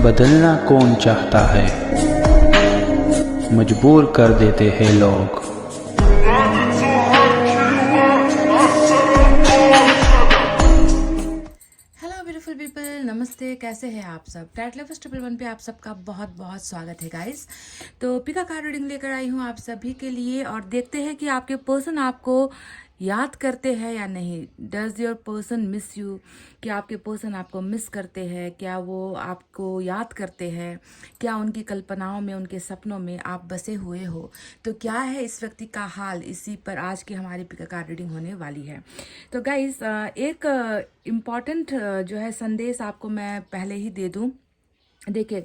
बदलना कौन चाहता है, मजबूर कर देते हैं लोग। हेलो ब्यूटीफुल पीपल, नमस्ते। कैसे हैं आप सब? टैट लवर्स 111 पे आप सबका बहुत बहुत स्वागत है गाइस। तो पिका कार्ड रीडिंग लेकर आई हूँ आप सभी के लिए और देखते हैं कि आपके पर्सन आपको याद करते हैं या नहीं। Does your person miss you? क्या आपके पर्सन आपको मिस करते हैं? क्या वो आपको याद करते हैं? क्या उनकी कल्पनाओं में, उनके सपनों में आप बसे हुए हो? तो क्या है इस व्यक्ति का हाल, इसी पर आज की हमारी पिका कार्ड रीडिंग होने वाली है। तो गाइस, एक इम्पॉर्टेंट जो है संदेश आपको मैं पहले ही दे दूं। देखिए,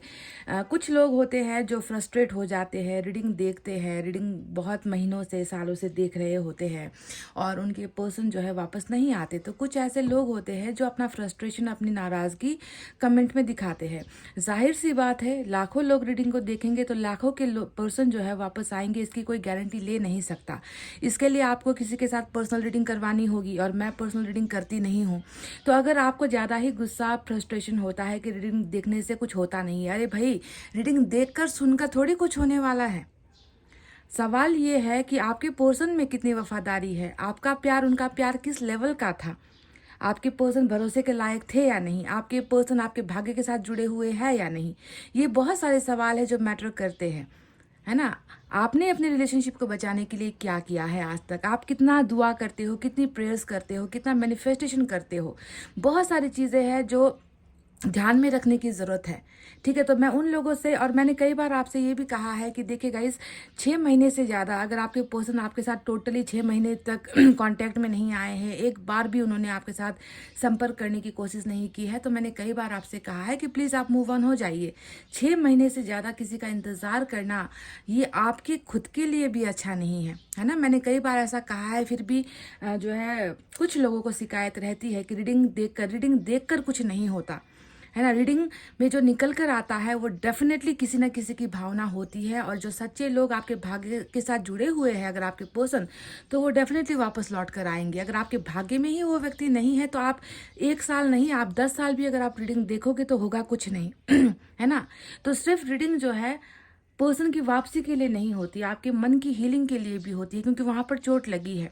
कुछ लोग होते हैं जो फ्रस्ट्रेट हो जाते हैं, रीडिंग देखते हैं, रीडिंग बहुत महीनों से, सालों से देख रहे होते हैं और उनके पर्सन जो है वापस नहीं आते। तो कुछ ऐसे लोग होते हैं जो अपना फ्रस्ट्रेशन, अपनी नाराज़गी कमेंट में दिखाते हैं। जाहिर सी बात है, लाखों लोग रीडिंग को देखेंगे तो लाखों के पर्सन जो है वापस आएंगे, इसकी कोई गारंटी ले नहीं सकता। इसके लिए आपको किसी के साथ पर्सनल रीडिंग करवानी होगी और मैं पर्सनल रीडिंग करती नहीं हूँ। तो अगर आपको ज़्यादा ही गुस्सा, फ्रस्ट्रेशन होता है कि रीडिंग देखने से कुछ होता नहीं है, अरे भाई, रीडिंग देखकर सुनकर थोड़ी कुछ होने वाला है। सवाल ये है कि आपके पर्सन में कितनी वफादारी है, आपका प्यार, उनका प्यार किस लेवल का था, आपके पर्सन भरोसे के लायक थे या नहीं, आपके पर्सन आपके भाग्य के साथ जुड़े हुए हैं या नहीं। ये बहुत सारे सवाल है जो मैटर करते हैं, है ना। आपने अपने रिलेशनशिप को बचाने के लिए क्या किया है आज तक? आप कितना दुआ करते हो, कितनी प्रेयर्स करते हो, कितना मैनिफेस्टेशन करते हो? बहुत सारी चीज़ें हैं जो ध्यान में रखने की ज़रूरत है। ठीक है, तो मैं उन लोगों से, और मैंने कई बार आपसे ये भी कहा है कि देखिए गाइस, 6 महीने से ज़्यादा अगर आपके पर्सन आपके साथ टोटली 6 महीने तक कांटेक्ट में नहीं आए हैं, एक बार भी उन्होंने आपके साथ संपर्क करने की कोशिश नहीं की है, तो मैंने कई बार आपसे कहा है कि प्लीज़ आप मूव ऑन हो जाइए। 6 महीने से ज़्यादा किसी का इंतज़ार करना ये आपके खुद के लिए भी अच्छा नहीं है ना। मैंने कई बार ऐसा कहा है, फिर भी जो है कुछ लोगों को शिकायत रहती है कि रीडिंग देखकर कुछ नहीं होता, है ना। रीडिंग में जो निकल कर आता है वो डेफिनेटली किसी ना किसी की भावना होती है, और जो सच्चे लोग आपके भाग्य के साथ जुड़े हुए हैं, अगर आपके पर्सन, तो वो डेफिनेटली वापस लौट कर आएंगे। अगर आपके भाग्य में ही वो व्यक्ति नहीं है तो आप 1 साल नहीं, आप 10 साल भी अगर आप रीडिंग देखोगे तो होगा कुछ नहीं है ना। तो सिर्फ रीडिंग जो है पर्सन की वापसी के लिए नहीं होती, आपके मन की हीलिंग के लिए भी होती है, क्योंकि वहां पर चोट लगी है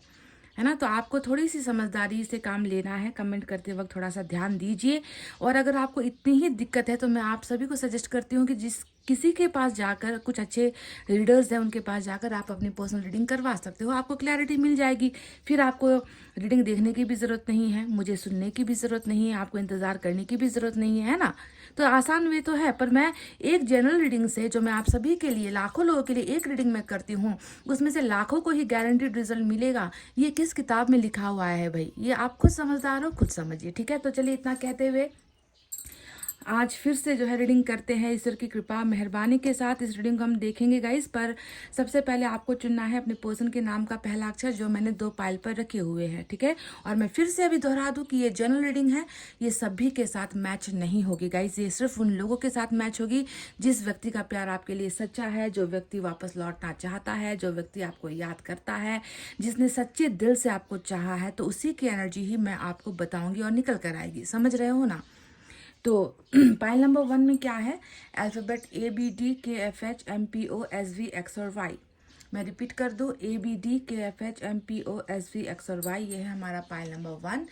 ना। तो आपको थोड़ी सी समझदारी से काम लेना है। कमेंट करते वक्त थोड़ा सा ध्यान दीजिए। और अगर आपको इतनी ही दिक्कत है तो मैं आप सभी को सजेस्ट करती हूँ कि किसी के पास जाकर, कुछ अच्छे रीडर्स हैं उनके पास जाकर आप अपनी पर्सनल रीडिंग करवा सकते हो। आपको क्लैरिटी मिल जाएगी। फिर आपको रीडिंग देखने की भी ज़रूरत नहीं है, मुझे सुनने की भी ज़रूरत नहीं है, आपको इंतज़ार करने की भी ज़रूरत नहीं है ना। तो आसान वे तो है, पर मैं एक जनरल रीडिंग से, जो मैं आप सभी के लिए, लाखों लोगों के लिए एक रीडिंग में करती हूँ, उसमें से लाखों को ही गारंटीड रिजल्ट मिलेगा। ये किस किताब में लिखा हुआ है भाई, ये आप खुद समझदार हो, खुद समझिए। ठीक है, तो चलिए इतना कहते हुए आज फिर से जो है रीडिंग करते हैं ईश्वर की कृपा मेहरबानी के साथ। इस रीडिंग को हम देखेंगे गाइस, पर सबसे पहले आपको चुनना है अपने पर्सन के नाम का पहला अक्षर, जो मैंने 2 पाइल पर रखे हुए हैं। ठीक है, और मैं फिर से अभी दोहरा दूं कि ये जनरल रीडिंग है, ये सभी के साथ मैच नहीं होगी गाइस। ये सिर्फ उन लोगों के साथ मैच होगी जिस व्यक्ति का प्यार आपके लिए सच्चा है, जो व्यक्ति वापस लौटना चाहता है, जो व्यक्ति आपको याद करता है, जिसने सच्चे दिल से आपको चाहा है, तो उसी की एनर्जी ही मैं आपको बताऊंगी और निकल कर आएगी। समझ रहे हो ना। तो पाइल नंबर 1 में क्या है? अल्फ़ाबेट ABDKFHMPOSV X और Y। मैं रिपीट कर दूँ, ABDKFHMPOSV X और Y, ये है हमारा पाइल नंबर 1।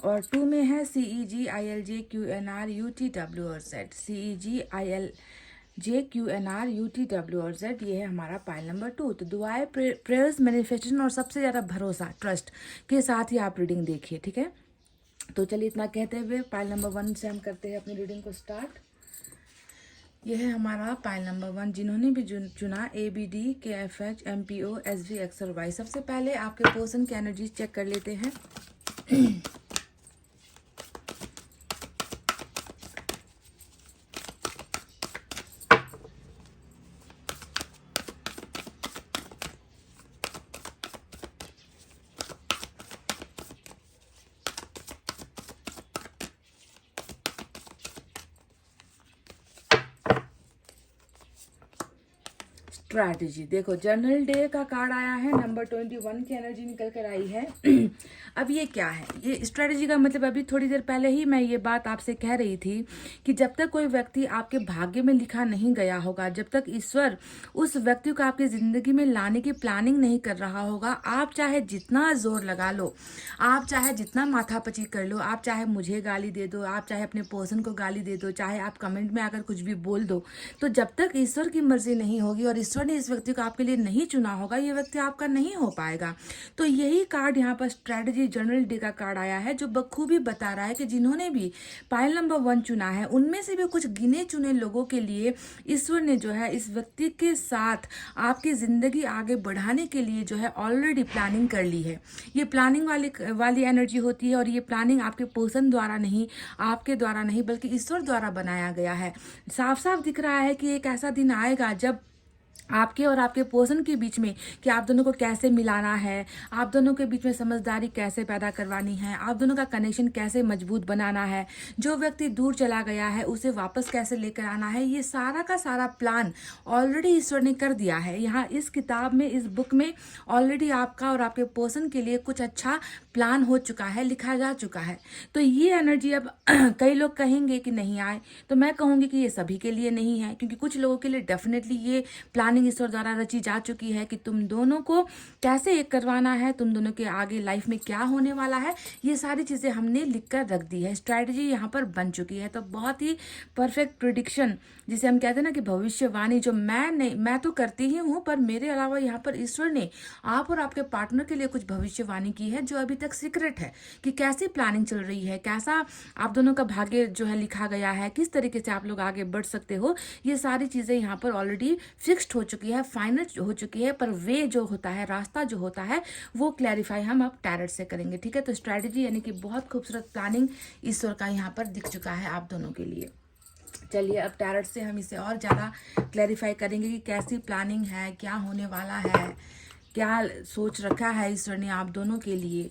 और 2 में है CEGILJQNRUTW और Z। CEGILJQNRUTW और Z, ये है हमारा पाइल नंबर 2। तो दुआएं, प्रेयर्स, मैनिफेस्टेशन और सबसे ज़्यादा भरोसा, ट्रस्ट के साथ ही आप रीडिंग देखिए। ठीक है, तो चलिए इतना कहते हुए पाइल नंबर 1 से हम करते हैं अपनी रीडिंग को स्टार्ट। यह है हमारा पाइल नंबर 1। जिन्होंने भी चुना ABDKFHMPOSV X और Y, सबसे पहले आपके पर्सन की एनर्जी चेक कर लेते हैं। स्ट्रैटेजी देखो, जनरल डे का कार्ड आया है, नंबर 21 की एनर्जी निकल कर आई है। अब ये क्या है, ये स्ट्रेटजी का मतलब अभी थोड़ी देर पहले ही मैं ये बात आपसे कह रही थी कि जब तक कोई व्यक्ति आपके भाग्य में लिखा नहीं गया होगा, जब तक ईश्वर उस व्यक्ति को आपकी जिंदगी में लाने की प्लानिंग नहीं कर रहा होगा, आप चाहे जितना जोर लगा लो, आप चाहे जितना माथापची कर लो, आप चाहे मुझे गाली दे दो, आप चाहे अपने पर्सन को गाली दे दो, चाहे आप कमेंट में आकर कुछ भी बोल दो, तो जब तक ईश्वर की मर्जी नहीं होगी और ईश्वर ने इस व्यक्ति को आपके लिए नहीं चुना होगा, ये व्यक्ति आपका नहीं हो पाएगा। तो यही कार्ड यहाँ पर स्ट्रेटजी जनरल डे का कार्ड आया है, जो बखूबी बता रहा है कि जिन्होंने भी पायल नंबर 1 चुना है, उनमें से भी कुछ गिने चुने लोगों के लिए ईश्वर ने जो है इस व्यक्ति के साथ आपकी जिंदगी आगे बढ़ाने के लिए जो है ऑलरेडी प्लानिंग कर ली है। ये प्लानिंग वाली एनर्जी होती है, और ये प्लानिंग आपके पर्सन द्वारा नहीं, आपके द्वारा नहीं, बल्कि ईश्वर द्वारा बनाया गया है। साफ साफ दिख रहा है कि एक ऐसा दिन आएगा जब आपके और आपके पर्सन के बीच में कि आप दोनों को कैसे मिलाना है, आप दोनों के बीच में समझदारी कैसे पैदा करवानी है, आप दोनों का कनेक्शन कैसे मजबूत बनाना है, जो व्यक्ति दूर चला गया है उसे वापस कैसे लेकर आना है, ये सारा का सारा प्लान ऑलरेडी ईश्वर ने कर दिया है। यहाँ इस किताब में, इस बुक में ऑलरेडी आपका और आपके पर्सन के लिए कुछ अच्छा प्लान हो चुका है, लिखा जा चुका है। तो ये एनर्जी अब कई लोग कहेंगे कि नहीं आए, तो मैं कहूँगी कि ये सभी के लिए नहीं है, क्योंकि कुछ लोगों के लिए डेफिनेटली ये प्लानिंग ईश्वर द्वारा रची जा चुकी है कि तुम दोनों को कैसे एक करवाना है, तुम दोनों के आगे लाइफ में क्या होने वाला है, ये सारी चीज़ें हमने लिख कर रख दी है। स्ट्रैटेजी यहाँ पर बन चुकी है। तो बहुत ही परफेक्ट प्रिडिक्शन, जिसे हम कहते हैं ना कि भविष्यवाणी, जो मैं तो करती ही हूँ, पर मेरे अलावा यहाँ पर ईश्वर ने आप और आपके पार्टनर के लिए कुछ भविष्यवाणी की है, जो अभी तक सीक्रेट है कि कैसी प्लानिंग चल रही है, कैसा आप दोनों का भाग्य जो है लिखा गया है, किस तरीके से आप लोग आगे बढ़ सकते हो, ये सारी चीज़ें यहाँ पर ऑलरेडी फिक्स्ड हो चुकी है, फाइनल हो चुकी है। पर वे जो होता है, रास्ता जो होता है, वो क्लैरिफाई हम अब टैरेट से करेंगे। ठीक है, तो स्ट्रैटेजी यानी कि बहुत खूबसूरत प्लानिंग ईश्वर का यहाँ पर दिख चुका है आप दोनों के लिए। चलिए अब टैरेट से हम इसे और ज़्यादा क्लैरिफाई करेंगे कि कैसी प्लानिंग है, क्या होने वाला है, क्या सोच रखा है ईश्वर ने आप दोनों के लिए।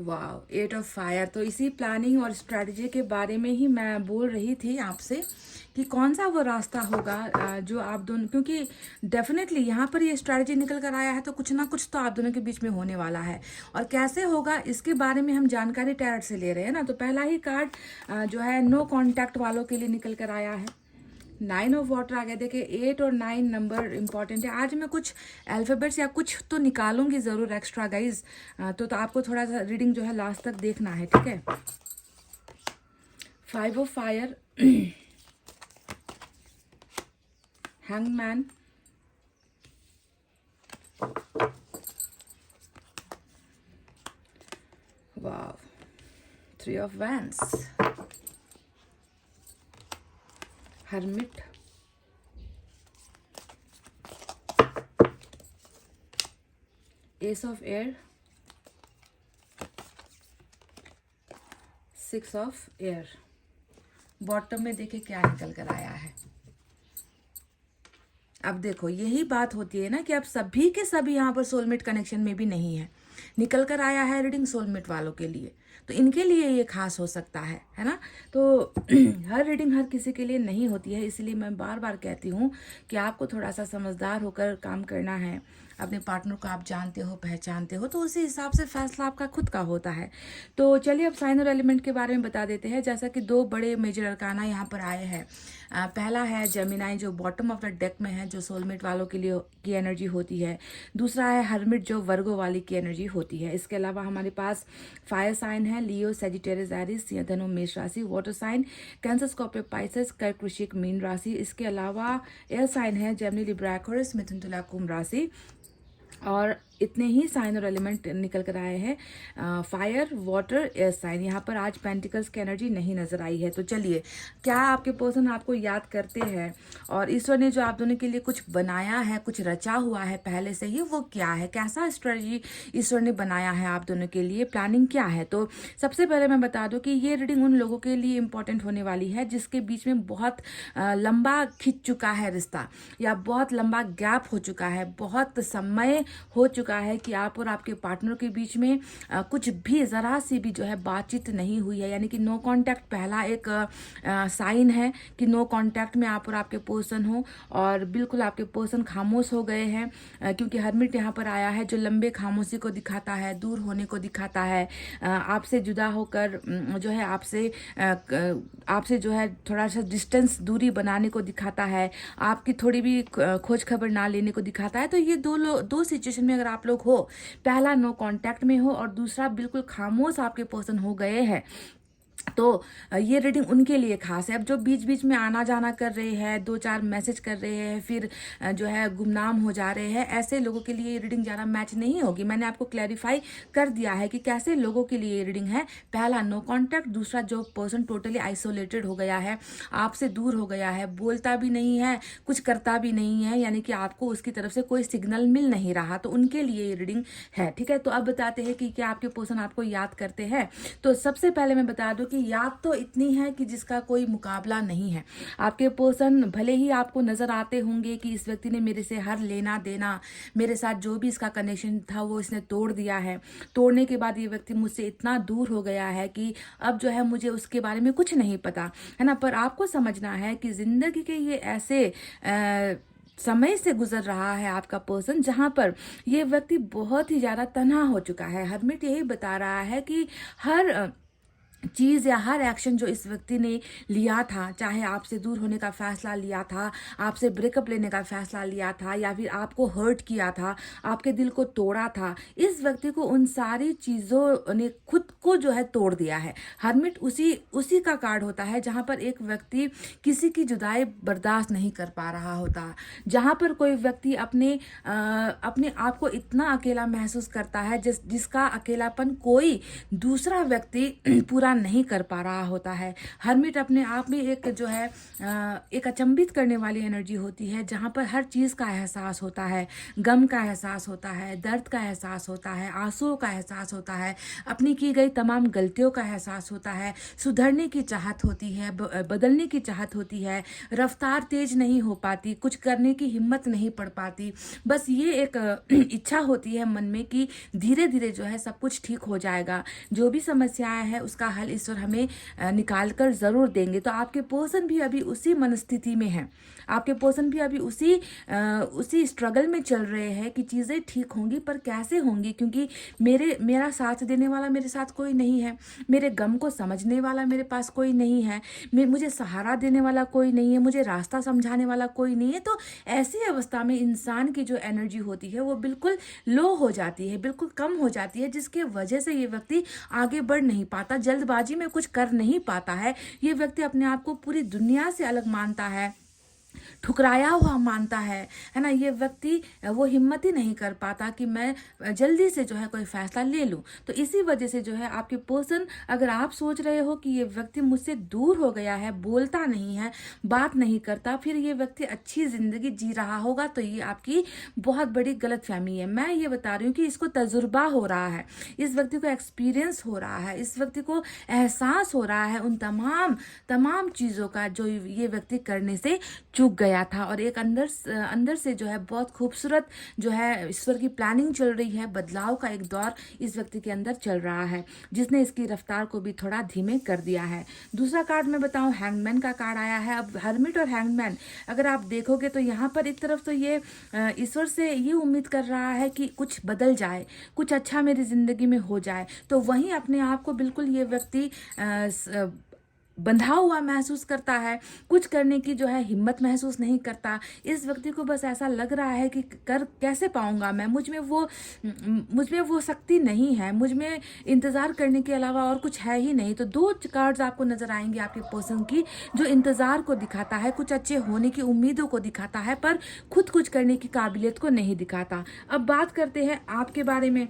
वाह, 8 ऑफ फायर। तो इसी प्लानिंग और स्ट्रेटजी के बारे में ही मैं बोल रही थी आपसे कि कौन सा वो रास्ता होगा जो आप दोनों, क्योंकि डेफिनेटली यहाँ पर ये स्ट्रेटजी निकल कर आया है, तो कुछ ना कुछ तो आप दोनों के बीच में होने वाला है। और कैसे होगा इसके बारे में हम जानकारी टैरेट से ले रहे हैं ना। तो पहला ही कार्ड जो है नो कॉन्टैक्ट वालों के लिए निकल कर आया है, 9 ऑफ वाटर आ गया। देखिए 8 और 9 नंबर इंपॉर्टेंट है। आज मैं कुछ अल्फाबेट्स या कुछ तो निकालूंगी ज़रूर एक्स्ट्रा गाइज, तो आपको थोड़ा सा रीडिंग जो है लास्ट तक देखना है, ठीक है। 5 of fire, hangman, wow, 3 of wands, hermit, ace of air, 6 of air। Bottom में देखिए क्या निकल कर आया है। अब देखो यही बात होती है ना कि अब सभी के सभी यहाँ पर सोलमेट कनेक्शन में भी नहीं है, निकल कर आया है रीडिंग सोलमेट वालों के लिए, तो इनके लिए ये खास हो सकता है ना। तो हर रीडिंग हर किसी के लिए नहीं होती है, इसलिए मैं बार बार कहती हूँ कि आपको थोड़ा सा समझदार होकर काम करना है। अपने पार्टनर को आप जानते हो, पहचानते हो, तो उसी हिसाब से फैसला आपका खुद का होता है। तो चलिए अब साइन और एलिमेंट के बारे में बता देते हैं। जैसा कि 2 बड़े मेजर अरकाना यहाँ पर आए हैं। पहला है जेमिनाई, जो बॉटम ऑफ द डेक में है, जो सोलमेट वालों के लिए की एनर्जी होती है। दूसरा है हर्मिट, जो वर्गो वाली की एनर्जी होती है। इसके अलावा हमारे पास फायर साइन है लियो, सेजिटेरियस, एरिस, धनु, मेष राशि। Water sign Cancer, Scorpio, Pisces, Kark, Vrishchik, Meen राशि। इसके अलावा एयर साइन है Gemini, Libra, Aquarius, Mithun, Tula, Kumbh राशि। और इतने ही साइन और एलिमेंट निकल कर आए हैं, फायर, वाटर, एयर साइन। यहाँ पर आज पेंटिकल्स की एनर्जी नहीं नजर आई है। तो चलिए, क्या आपके पर्सन आपको याद करते हैं और ईश्वर ने जो आप दोनों के लिए कुछ बनाया है, कुछ रचा हुआ है पहले से ही, वो क्या है? कैसा स्ट्रेटजी ईश्वर ने बनाया है आप दोनों के लिए? प्लानिंग क्या है? तो सबसे पहले मैं बता दूं कि ये रीडिंग उन लोगों के लिए इंपॉर्टेंट होने वाली है जिसके बीच में बहुत लंबा खिंच चुका है रिश्ता, या बहुत लंबा गैप हो चुका है, बहुत समय हो चुका है कि आप और आपके पार्टनर के बीच में कुछ भी जरा सी भी जो है बातचीत नहीं हुई है। यानी कि नो कांटेक्ट पहला एक साइन है कि नो कांटेक्ट में आप और आपके पर्सन हो, और बिल्कुल आपके पर्सन खामोश हो गए हैं, क्योंकि हरमिट यहाँ पर आया है जो लंबे खामोशी को दिखाता है, दूर होने को दिखाता है, आपसे जुदा होकर जो है आपसे जो है थोड़ा सा डिस्टेंस, दूरी बनाने को दिखाता है, आपकी थोड़ी भी खोज खबर ना लेने को दिखाता है। तो ये दो सिचुएशन में अगर आप लोग हो, पहला नो कांटेक्ट में हो और दूसरा बिल्कुल खामोश आपके पर्सन हो गए हैं, तो ये रीडिंग उनके लिए खास है। अब जो बीच बीच में आना जाना कर रहे हैं, 2-4 मैसेज कर रहे हैं, फिर जो है गुमनाम हो जा रहे हैं, ऐसे लोगों के लिए ये रीडिंग ज़्यादा मैच नहीं होगी। मैंने आपको क्लैरिफाई कर दिया है कि कैसे लोगों के लिए ये रीडिंग है। पहला नो कांटेक्ट, दूसरा जो पर्सन टोटली आइसोलेटेड हो गया है, आपसे दूर हो गया है, बोलता भी नहीं है, कुछ करता भी नहीं है, यानी कि आपको उसकी तरफ से कोई सिग्नल मिल नहीं रहा, तो उनके लिए ये रीडिंग है। ठीक है, तो अब बताते हैं कि क्या आपके पर्सन आपको याद करते हैं। तो सबसे पहले मैं बता दूं कि याद तो इतनी है कि जिसका कोई मुकाबला नहीं है। आपके पर्सन भले ही आपको नजर आते होंगे कि इस व्यक्ति ने मेरे से हर लेना देना, मेरे साथ जो भी इसका कनेक्शन था वो इसने तोड़ दिया है, तोड़ने के बाद ये व्यक्ति मुझसे इतना दूर हो गया है कि अब जो है मुझे उसके बारे में कुछ नहीं पता है ना। पर आपको समझना है कि जिंदगी के ये ऐसे समय से गुजर रहा है आपका पर्सन जहां पर ये व्यक्ति बहुत ही ज्यादा तन्हा हो चुका है। हरमिट यही बता रहा है कि हर चीज़ या हर एक्शन जो इस व्यक्ति ने लिया था, चाहे आपसे दूर होने का फैसला लिया था, आपसे ब्रेकअप लेने का फैसला लिया था, या फिर आपको हर्ट किया था, आपके दिल को तोड़ा था, इस व्यक्ति को उन सारी चीज़ों ने खुद को जो है तोड़ दिया है। हरमिट उसी का कार्ड होता है जहां पर एक व्यक्ति किसी की जुदाई बर्दाश्त नहीं कर पा रहा होता, जहां पर कोई व्यक्ति अपने आप को इतना अकेला महसूस करता है जिसका अकेलापन कोई दूसरा व्यक्ति पूरा नहीं कर पा रहा होता है। हरमिट अपने आप में एक जो है एक अचंभित करने वाली एनर्जी होती है, जहां पर हर चीज का एहसास होता है, गम का एहसास होता है, दर्द का एहसास होता है, आंसुओं का एहसास होता है, अपनी की गई तमाम गलतियों का एहसास होता है, सुधरने की चाहत होती है, बदलने की चाहत होती है, रफ्तार तेज नहीं हो पाती, कुछ करने की हिम्मत नहीं पड़ पाती, बस ये एक इच्छा होती है मन में कि धीरे धीरे जो है सब कुछ ठीक हो जाएगा, जो भी समस्याएं हैं उसका हल ईश्वर हमें निकाल कर जरूर देंगे। तो आपके पर्सन भी अभी उसी मनस्थिति में है, आपके पर्सन भी अभी उसी स्ट्रगल में चल रहे हैं कि चीज़ें ठीक होंगी, पर कैसे होंगी, क्योंकि मेरा साथ देने वाला मेरे साथ कोई नहीं है, मेरे गम को समझने वाला मेरे पास कोई नहीं है, मुझे सहारा देने वाला कोई नहीं है, मुझे रास्ता समझाने वाला कोई नहीं है। तो ऐसी अवस्था में इंसान की जो एनर्जी होती है वो बिल्कुल लो हो जाती है, बिल्कुल कम हो जाती है, जिसके वजह से ये व्यक्ति आगे बढ़ नहीं पाता, जल्दबाजी में कुछ कर नहीं पाता है। ये व्यक्ति अपने आप को पूरी दुनिया से अलग मानता है, ठुकराया हुआ मानता है ना। ये व्यक्ति वो हिम्मत ही नहीं कर पाता कि मैं जल्दी से जो है कोई फैसला ले लूं। तो इसी वजह से जो है आपके पर्सन, अगर आप सोच रहे हो कि ये व्यक्ति मुझसे दूर हो गया है, बोलता नहीं है, बात नहीं करता, फिर ये व्यक्ति अच्छी जिंदगी जी रहा होगा, तो ये आपकी बहुत बड़ी गलतफहमी है। मैं ये बता रही हूँ कि इसको तजुर्बा हो रहा है, इस व्यक्ति को एक्सपीरियंस हो रहा है, इस व्यक्ति को एहसास हो रहा है उन तमाम चीज़ों का जो ये व्यक्ति करने से चूक गया था। और एक अंदर से जो है बहुत खूबसूरत जो है ईश्वर की प्लानिंग चल रही है, बदलाव का एक दौर इस व्यक्ति के अंदर चल रहा है, जिसने इसकी रफ्तार को भी थोड़ा धीमे कर दिया है। दूसरा कार्ड मैं बताऊं, हैंगमैन का कार्ड आया है। अब हर्मिट और हैंगमैन अगर आप देखोगे तो यहाँ पर एक तरफ तो ये ईश्वर से ये उम्मीद कर रहा है कि कुछ बदल जाए, कुछ अच्छा मेरी जिंदगी में हो जाए, तो वहीं अपने आप को बिल्कुल ये व्यक्ति बंधा हुआ महसूस करता है, कुछ करने की जो है हिम्मत महसूस नहीं करता। इस व्यक्ति को बस ऐसा लग रहा है कि कर कैसे पाऊंगा मैं, मुझ में वो शक्ति नहीं है, मुझ में इंतज़ार करने के अलावा और कुछ है ही नहीं। तो दो कार्ड्स आपको नजर आएंगे आपके पर्सन की, जो इंतज़ार को दिखाता है, कुछ अच्छे होने की उम्मीदों को दिखाता है, पर खुद कुछ करने की काबिलियत को नहीं दिखाता। अब बात करते हैं आपके बारे में।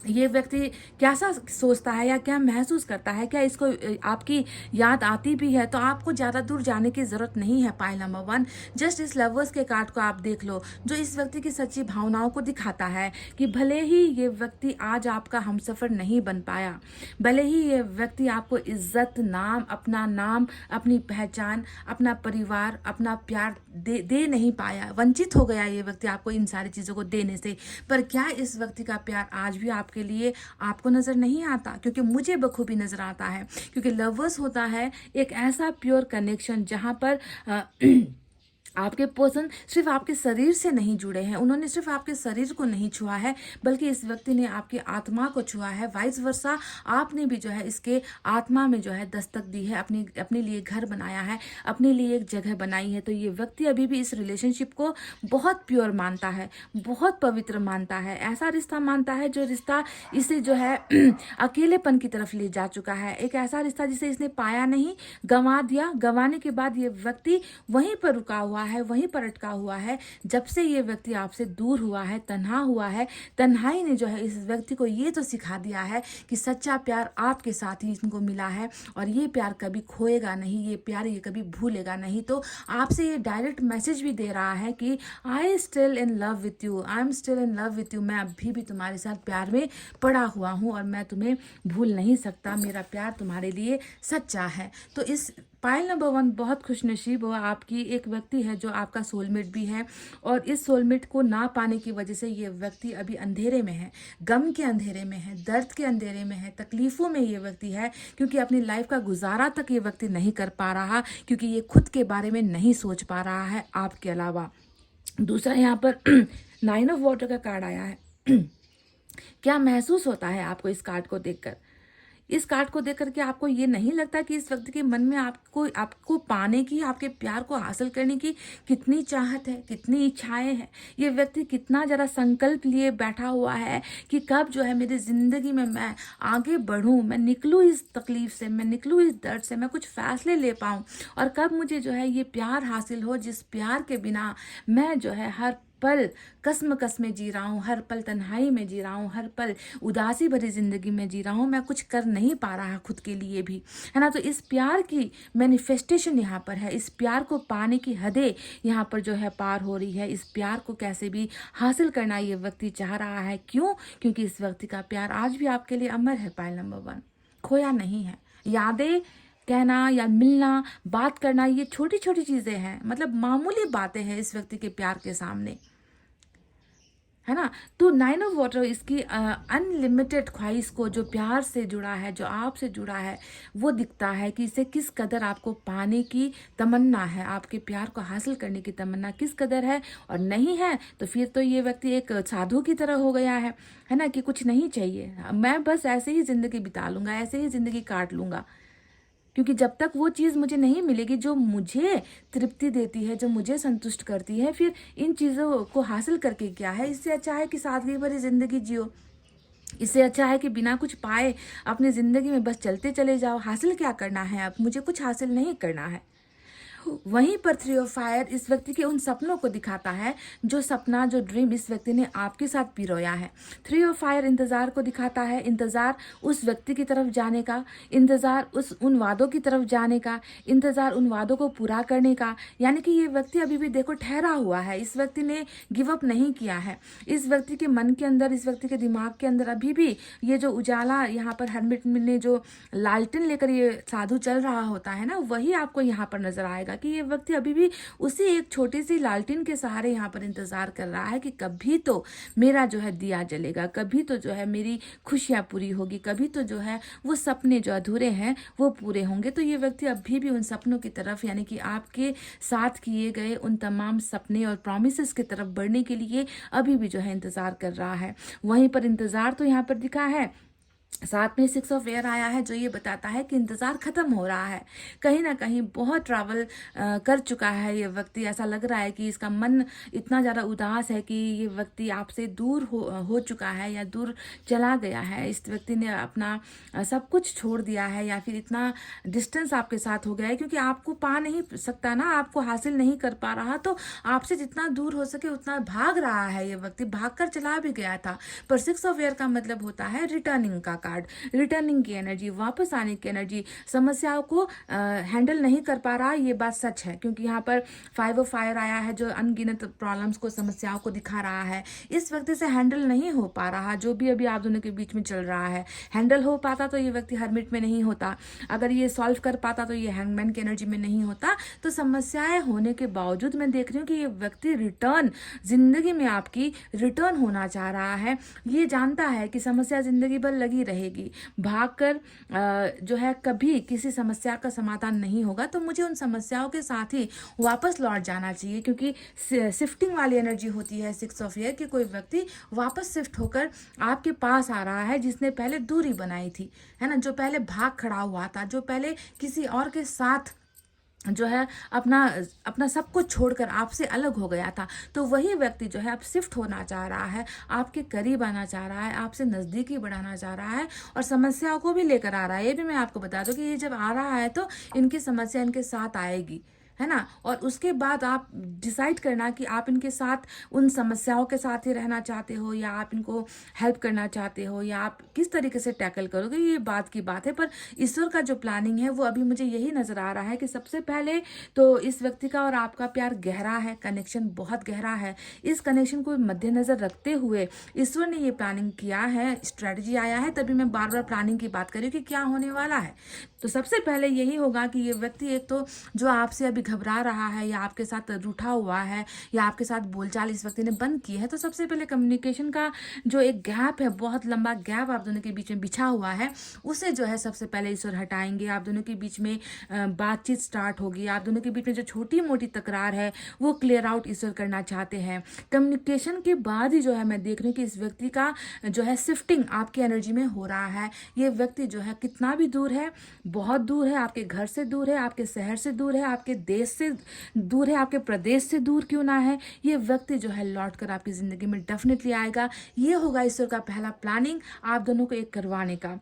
ये व्यक्ति कैसा सोचता है या क्या महसूस करता है, क्या इसको आपकी याद आती भी है? तो आपको ज़्यादा दूर जाने की ज़रूरत नहीं है। पाइल नंबर 1, जस्ट इस लवर्स के कार्ड को आप देख लो, जो इस व्यक्ति की सच्ची भावनाओं को दिखाता है कि भले ही ये व्यक्ति आज आपका हमसफ़र नहीं बन पाया, भले ही ये व्यक्ति आपको इज्जत, नाम, अपनी पहचान, अपना परिवार, अपना प्यार दे नहीं पाया, वंचित हो गया ये व्यक्ति आपको इन सारी चीज़ों को देने से, पर क्या इस व्यक्ति का प्यार आज भी आपके लिए आपको नजर नहीं आता? क्योंकि मुझे बखूबी नजर आता है। क्योंकि लवर्स होता है एक ऐसा प्योर कनेक्शन जहां पर आपके पर्सन सिर्फ आपके शरीर से नहीं जुड़े हैं, उन्होंने सिर्फ आपके शरीर को नहीं छुआ है, बल्कि इस व्यक्ति ने आपकी आत्मा को छुआ है। वाइस वर्सा आपने भी जो है इसके आत्मा में जो है दस्तक दी है, अपने लिए घर बनाया है, अपने लिए एक जगह बनाई है। तो ये व्यक्ति अभी भी इस रिलेशनशिप को बहुत प्योर मानता है, बहुत पवित्र मानता है, ऐसा रिश्ता मानता है जो रिश्ता इसे जो है अकेलेपन की तरफ ले जा चुका है। एक ऐसा रिश्ता जिसे इसने पाया नहीं, गंवा दिया। गंवाने के बाद ये व्यक्ति वहीं पर रुका हुआ है, वहीं पर अटका हुआ है। जब से ये व्यक्ति आपसे दूर हुआ है, तन्हा हुआ है, तन्हाई ने जो है इस व्यक्ति को ये तो सिखा दिया है कि सच्चा प्यार आपके साथ ही इनको मिला है, और ये प्यार कभी खोएगा नहीं, ये प्यार ये कभी भूलेगा नहीं। तो आपसे ये डायरेक्ट मैसेज भी दे रहा है कि I still in love with you, I am still in love with you, मैं अभी भी तुम्हारे साथ प्यार में पड़ा हुआ हूँ और मैं तुम्हें भूल नहीं सकता, मेरा प्यार तुम्हारे लिए सच्चा है। तो इस पाइल नंबर 1 बहुत खुशनसीब हो, आपकी एक व्यक्ति है जो आपका सोलमेट भी है, और इस सोलमेट को ना पाने की वजह से ये व्यक्ति अभी अंधेरे में है, गम के अंधेरे में है, दर्द के अंधेरे में है, तकलीफों में ये व्यक्ति है, क्योंकि अपनी लाइफ का गुजारा तक ये व्यक्ति नहीं कर पा रहा, क्योंकि ये खुद के बारे में नहीं सोच पा रहा है आपके अलावा। दूसरा यहाँ पर 9 ऑफ वाटर का कार्ड आया है। क्या महसूस होता है आपको इस कार्ड को देखकर? इस कार्ड को देख करके आपको ये नहीं लगता कि इस व्यक्ति के मन में आपको पाने की, आपके प्यार को हासिल करने की कितनी चाहत है, कितनी इच्छाएं हैं? ये व्यक्ति कितना ज़्यादा संकल्प लिए बैठा हुआ है कि कब जो है मेरी ज़िंदगी में मैं आगे बढ़ूं, मैं निकलूं इस तकलीफ से, मैं निकलूं इस दर्द से, मैं कुछ फैसले ले पाऊं, और कब मुझे जो है ये प्यार हासिल हो जिस प्यार के बिना मैं जो है हर पल कसम जी रहा हूँ, हर पल तन्हाई में जी रहा हूँ, हर पल उदासी भरी जिंदगी में जी रहा हूँ, मैं कुछ कर नहीं पा रहा खुद के लिए भी, है ना। तो इस प्यार की मैनिफेस्टेशन यहाँ पर है, इस प्यार को पाने की हदें यहाँ पर जो है पार हो रही है। इस प्यार को कैसे भी हासिल करना ये व्यक्ति चाह रहा है। क्यों? क्योंकि इस व्यक्ति का प्यार आज भी आपके लिए अमर है। पाइल नंबर 1 खोया नहीं है। यादें कहना या मिलना, बात करना, ये छोटी छोटी चीज़ें हैं, मतलब मामूली बातें हैं इस व्यक्ति के प्यार के सामने, है ना। तो 9 ऑफ वाटर इसकी अनलिमिटेड ख्वाहिश को, जो प्यार से जुड़ा है, जो आपसे जुड़ा है, वो दिखता है कि इसे किस कदर आपको पाने की तमन्ना है, आपके प्यार को हासिल करने की तमन्ना किस कदर है। और नहीं है तो फिर तो ये व्यक्ति एक साधु की तरह हो गया है ना, कि कुछ नहीं चाहिए, मैं बस ऐसे ही ज़िंदगी बिता लूँगा, ऐसे ही ज़िंदगी काट लूँगा, क्योंकि जब तक वो चीज़ मुझे नहीं मिलेगी जो मुझे तृप्ति देती है, जो मुझे संतुष्ट करती है, फिर इन चीज़ों को हासिल करके क्या है। इससे अच्छा है कि सादगी भरी ज़िंदगी जियो, इससे अच्छा है कि बिना कुछ पाए अपनी ज़िंदगी में बस चलते चले जाओ। हासिल क्या करना है? अब मुझे कुछ हासिल नहीं करना है। वहीं पर 3 ऑफ फायर इस व्यक्ति के उन सपनों को दिखाता है, जो सपना, जो ड्रीम इस व्यक्ति ने आपके साथ पिरोया है। 3 ऑफ फायर इंतज़ार को दिखाता है, इंतज़ार उस व्यक्ति की तरफ जाने का, इंतज़ार उन वादों की तरफ जाने का, इंतज़ार उन वादों को पूरा करने का। यानी कि ये व्यक्ति अभी भी देखो ठहरा हुआ है, इस व्यक्ति ने गिव अप नहीं किया है। इस व्यक्ति के मन के अंदर, इस व्यक्ति के दिमाग के अंदर अभी भी ये जो उजाला, यहाँ पर हरमिट ने जो लालटेन लेकर ये साधु चल रहा होता है ना, वही आपको यहाँ पर नजर आएगा कि ये व्यक्ति अभी भी उसी एक छोटी सी लालटेन के सहारे यहाँ पर इंतजार कर रहा है कि कभी तो मेरा जो है दिया जलेगा, कभी तो जो है मेरी खुशियाँ पूरी होगी, कभी तो जो है वो सपने जो अधूरे हैं वो पूरे होंगे। तो ये व्यक्ति अभी भी उन सपनों की तरफ, यानी कि आपके साथ किए गए उन तमाम सपने और प्रॉमिसेस की तरफ बढ़ने के लिए अभी भी जो है इंतजार कर रहा है। वहीं पर इंतजार तो यहाँ पर दिखा है साथ में 6 ऑफ एयर आया है जो ये बताता है कि इंतज़ार ख़त्म हो रहा है। कहीं ना कहीं बहुत ट्रैवल कर चुका है ये व्यक्ति। ऐसा लग रहा है कि इसका मन इतना ज़्यादा उदास है कि ये व्यक्ति आपसे दूर हो चुका है या दूर चला गया है। इस व्यक्ति ने अपना सब कुछ छोड़ दिया है या फिर इतना डिस्टेंस आपके साथ हो गया है क्योंकि आपको पा नहीं सकता ना, आपको हासिल नहीं कर पा रहा, तो आपसे जितना दूर हो सके उतना भाग रहा है ये व्यक्ति। भाग कर चला भी गया था। पर 6 ऑफ एयर का मतलब होता है रिटर्निंग का कार्ड, रिटर्निंग की एनर्जी, वापस आने की एनर्जी। समस्याओं को हैंडल नहीं कर पा रहा, ये बात सच है क्योंकि यहाँ पर 5 ऑफ फायर आया है जो अनगिनत प्रॉब्लम्स को, समस्याओं को दिखा रहा है। इस व्यक्ति से हैंडल नहीं हो पा रहा जो भी अभी आप दोनों के बीच में चल रहा है। हैंडल हो पाता तो ये व्यक्ति हर्मिट में नहीं होता, अगर ये सॉल्व कर पाता तो ये हैंगमैन की एनर्जी में नहीं होता। तो समस्याएं होने के बावजूद मैं देख रही हूँ कि ये व्यक्ति रिटर्न, जिंदगी में आपकी रिटर्न होना चाह रहा है। ये जानता है कि समस्या जिंदगी भर लगी रहेगी, भागकर जो है कभी किसी समस्या का समाधान नहीं होगा। तो मुझे उन समस्याओं के साथ ही वापस लौट जाना चाहिए क्योंकि शिफ्टिंग वाली एनर्जी होती है 6 ऑफ ईयर कि कोई व्यक्ति वापस शिफ्ट होकर आपके पास आ रहा है जिसने पहले दूरी बनाई थी, है ना, जो पहले भाग खड़ा हुआ था, जो पहले किसी और के साथ जो है अपना अपना सब कुछ छोड़कर आपसे अलग हो गया था। तो वही व्यक्ति जो है अब शिफ्ट होना चाह रहा है, आपके करीब आना चाह रहा है, आपसे नज़दीकी बढ़ाना चाह रहा है और समस्याओं को भी लेकर आ रहा है। ये भी मैं आपको बता दूं कि ये जब आ रहा है तो इनकी समस्या इनके साथ आएगी, है ना। और उसके बाद आप डिसाइड करना कि आप इनके साथ उन समस्याओं के साथ ही रहना चाहते हो या आप इनको हेल्प करना चाहते हो या आप किस तरीके से टैकल करोगे, ये बात की बात है। पर ईश्वर का जो प्लानिंग है वो अभी मुझे यही नज़र आ रहा है कि सबसे पहले तो इस व्यक्ति का और आपका प्यार गहरा है, कनेक्शन बहुत गहरा है। इस कनेक्शन को मद्देनज़र रखते हुए ईश्वर ने ये प्लानिंग किया है, स्ट्रैटेजी आया है, तभी मैं बार बार प्लानिंग की बात कर रही हूँ कि क्या होने वाला है। तो सबसे पहले यही होगा कि ये व्यक्ति एक तो जो आपसे अभी घबरा रहा है या आपके साथ रूठा हुआ है या आपके साथ बोलचाल इस व्यक्ति ने बंद की है, तो सबसे पहले कम्युनिकेशन का जो एक गैप है, बहुत लंबा गैप आप दोनों के बीच में बिछा हुआ है, उसे जो है सबसे पहले ईश्वर हटाएंगे। आप दोनों के बीच में बातचीत स्टार्ट होगी। आप दोनों के बीच में जो छोटी मोटी तकरार है वो क्लियर आउट ईश्वर करना चाहते हैं। कम्युनिकेशन के बाद ही जो है मैं देख रही हूँ कि इस व्यक्ति का जो है शिफ्टिंग आपकी एनर्जी में हो रहा है। ये व्यक्ति जो है कितना भी दूर है, बहुत दूर है, आपके घर से दूर है, आपके शहर से दूर है, आपके देश से दूर है, आपके प्रदेश से दूर क्यों ना है, ये व्यक्ति जो है लौट कर आपकी ज़िंदगी में डेफिनेटली आएगा। ये होगा ईश्वर का पहला प्लानिंग आप दोनों को एक करवाने का।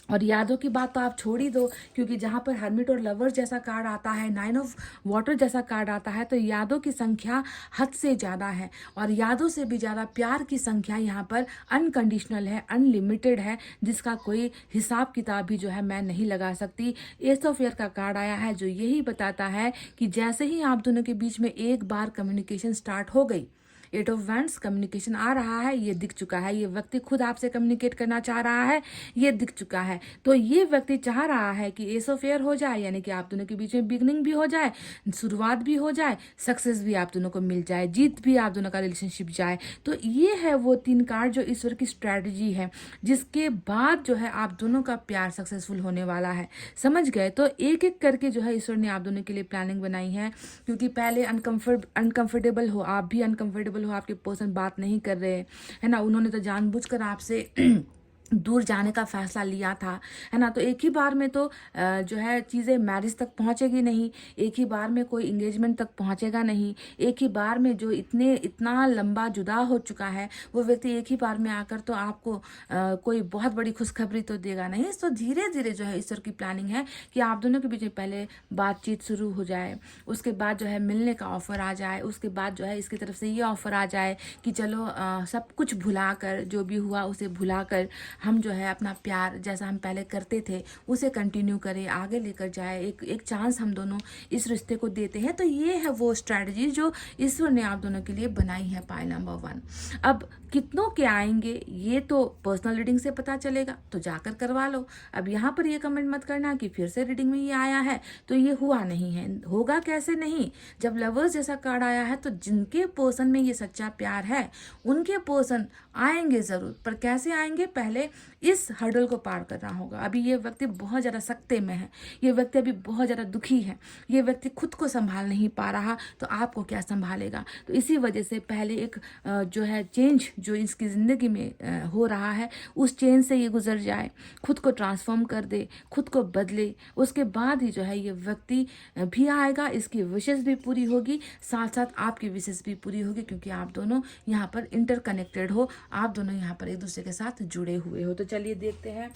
और यादों की बात तो आप छोड़ ही दो क्योंकि जहाँ पर हर्मिट और लवर्स जैसा कार्ड आता है, 9 ऑफ वाटर जैसा कार्ड आता है, तो यादों की संख्या हद से ज़्यादा है और यादों से भी ज़्यादा प्यार की संख्या यहाँ पर अनकंडीशनल है, अनलिमिटेड है, जिसका कोई हिसाब किताब भी जो है मैं नहीं लगा सकती। एस ऑफ ईयर का कार्ड आया है जो यही बताता है कि जैसे ही आप दोनों के बीच में एक बार कम्युनिकेशन स्टार्ट हो गई, 8 ऑफ वैंड्स कम्युनिकेशन आ रहा है, ये दिख चुका है। ये व्यक्ति खुद आपसे कम्युनिकेट करना चाह रहा है, ये दिख चुका है। तो ये व्यक्ति चाह रहा है कि एस ऑफ एयर हो जाए, यानी कि आप दोनों के बीच में बिगनिंग भी हो जाए, शुरुआत भी हो जाए, सक्सेस भी आप दोनों को मिल जाए, जीत भी आप दोनों का रिलेशनशिप जाए। तो ये है वो 3 कार्ड जो ईश्वर की स्ट्रैटेजी है, जिसके बाद जो है आप दोनों का प्यार सक्सेसफुल होने वाला है। समझ गए? तो एक एक करके जो है ईश्वर ने आप दोनों के लिए प्लानिंग बनाई है क्योंकि पहले अनकंफर्टेबल हो, आप भी अनकंफर्टेबल हो, आपके पर्सन बात नहीं कर रहे, है ना, उन्होंने तो जानबूझकर आपसे दूर जाने का फैसला लिया था, है ना। तो एक ही बार में तो जो है चीज़ें मैरिज तक पहुंचेगी नहीं, एक ही बार में कोई इंगेजमेंट तक पहुंचेगा नहीं, एक ही बार में जो इतना लंबा जुदा हो चुका है वो व्यक्ति एक ही बार में आकर तो आपको कोई बहुत बड़ी खुशखबरी तो देगा नहीं। तो धीरे धीरे जो है ईश्वर की प्लानिंग है कि आप दोनों के बीच में पहले बातचीत शुरू हो जाए, उसके बाद जो है मिलने का ऑफर आ जाए, उसके बाद जो है इसकी तरफ से ये ऑफर आ जाए कि चलो सब कुछ भुला कर, जो भी हुआ उसे भुला कर हम जो है अपना प्यार जैसा हम पहले करते थे उसे कंटिन्यू करें, आगे लेकर जाए, एक चांस हम दोनों इस रिश्ते को देते हैं। तो ये है वो स्ट्रैटेजी जो ईश्वर ने आप दोनों के लिए बनाई है, पाइल नंबर 1। अब कितनों के आएंगे ये तो पर्सनल रीडिंग से पता चलेगा, तो जाकर करवा लो। अब यहाँ पर ये कमेंट मत करना कि फिर से रीडिंग में ये आया है तो ये हुआ नहीं है। होगा कैसे नहीं, जब लवर्स जैसा कार्ड आया है तो जिनके पर्सन में ये सच्चा प्यार है उनके पर्सन आएंगे ज़रूर, पर कैसे आएंगे, पहले से इस हर्डल को पार करना होगा। अभी ये व्यक्ति बहुत ज़्यादा सकते में है, ये व्यक्ति अभी बहुत ज़्यादा दुखी है, ये व्यक्ति खुद को संभाल नहीं पा रहा, तो आपको क्या संभालेगा। तो इसी वजह से पहले एक जो है चेंज जो इसकी ज़िंदगी में हो रहा है, उस चेंज से ये गुजर जाए, खुद को ट्रांसफॉर्म कर दे, खुद को बदले, उसके बाद ही जो है ये व्यक्ति भी आएगा, इसकी विशेष भी पूरी होगी, साथ साथ आपकी विशेष भी पूरी होगी, क्योंकि आप दोनों यहाँ पर इंटरकनेक्टेड हो, आप दोनों यहाँ पर एक दूसरे के साथ जुड़े हुए हो। तो चलिए देखते हैं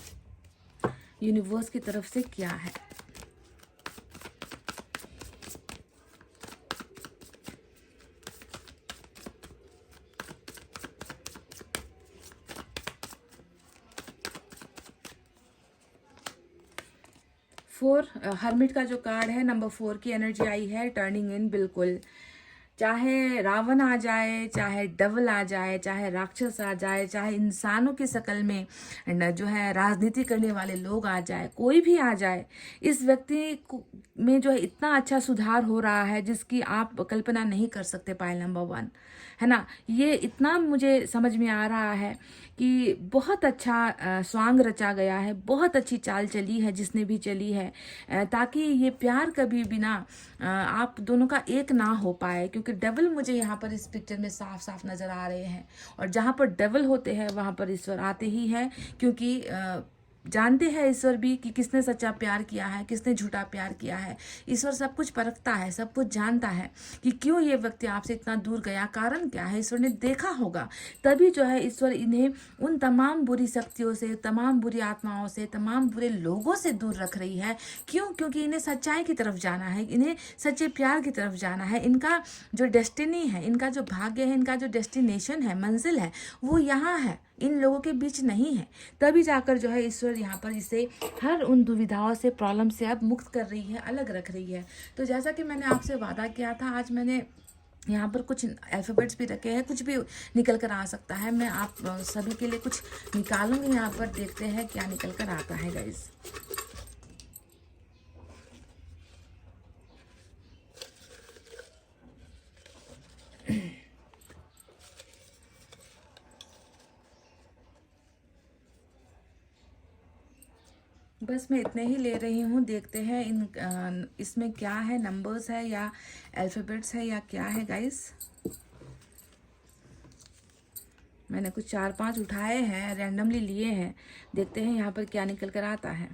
यूनिवर्स की तरफ से क्या है। फोर हर्मिट का जो कार्ड है, नंबर 4 की एनर्जी आई है, टर्निंग इन। बिल्कुल, चाहे रावण आ जाए, चाहे डबल आ जाए, चाहे राक्षस आ जाए, चाहे इंसानों की शक्ल में जो है राजनीति करने वाले लोग आ जाए, कोई भी आ जाए, इस व्यक्ति में जो है इतना अच्छा सुधार हो रहा है जिसकी आप कल्पना नहीं कर सकते। पायल नंबर 1 है ना, ये इतना मुझे समझ में आ रहा है कि बहुत अच्छा स्वांग रचा गया है, बहुत अच्छी चाल चली है जिसने भी चली है, ताकि ये प्यार कभी भी ना आप दोनों का एक ना हो पाए, क्योंकि डेविल मुझे यहाँ पर इस पिक्चर में साफ साफ नजर आ रहे हैं, और जहाँ पर डेविल होते हैं वहाँ पर ईश्वर आते ही हैं, क्योंकि जानते हैं ईश्वर भी कि किसने सच्चा प्यार किया है, किसने झूठा प्यार किया है। ईश्वर सब कुछ परखता है, सब कुछ जानता है कि क्यों ये व्यक्ति आपसे इतना दूर गया, कारण क्या है, ईश्वर ने देखा होगा, तभी जो है ईश्वर इन्हें उन तमाम बुरी शक्तियों से, तमाम बुरी आत्माओं से, तमाम बुरे लोगों से दूर रख रही है। क्यों? क्योंकि इन्हें सच्चाई की तरफ जाना है, इन्हें सच्चे प्यार की तरफ जाना है। इनका जो डेस्टिनी है, इनका जो भाग्य है, इनका जो डेस्टिनेशन है, मंजिल है, वो यहाँ है, इन लोगों के बीच नहीं है। तभी जाकर जो है ईश्वर यहाँ पर इसे हर उन दुविधाओं से, प्रॉब्लम से अब मुक्त कर रही है, अलग रख रही है। तो जैसा कि मैंने आपसे वादा किया था, आज मैंने यहाँ पर कुछ अल्फ़ाबेट्स भी रखे हैं, कुछ भी निकल कर आ सकता है। मैं आप सभी के लिए कुछ निकालूंगी यहाँ पर, देखते हैं क्या निकल कर आता है गाइस। बस मैं इतने ही ले रही हूँ, देखते हैं इसमें क्या है, नंबर्स है या अल्फ़ाबेट्स है या क्या है गाइस। मैंने कुछ 4-5 उठाए हैं, रैंडमली लिए हैं, देखते हैं यहाँ पर क्या निकल कर आता है।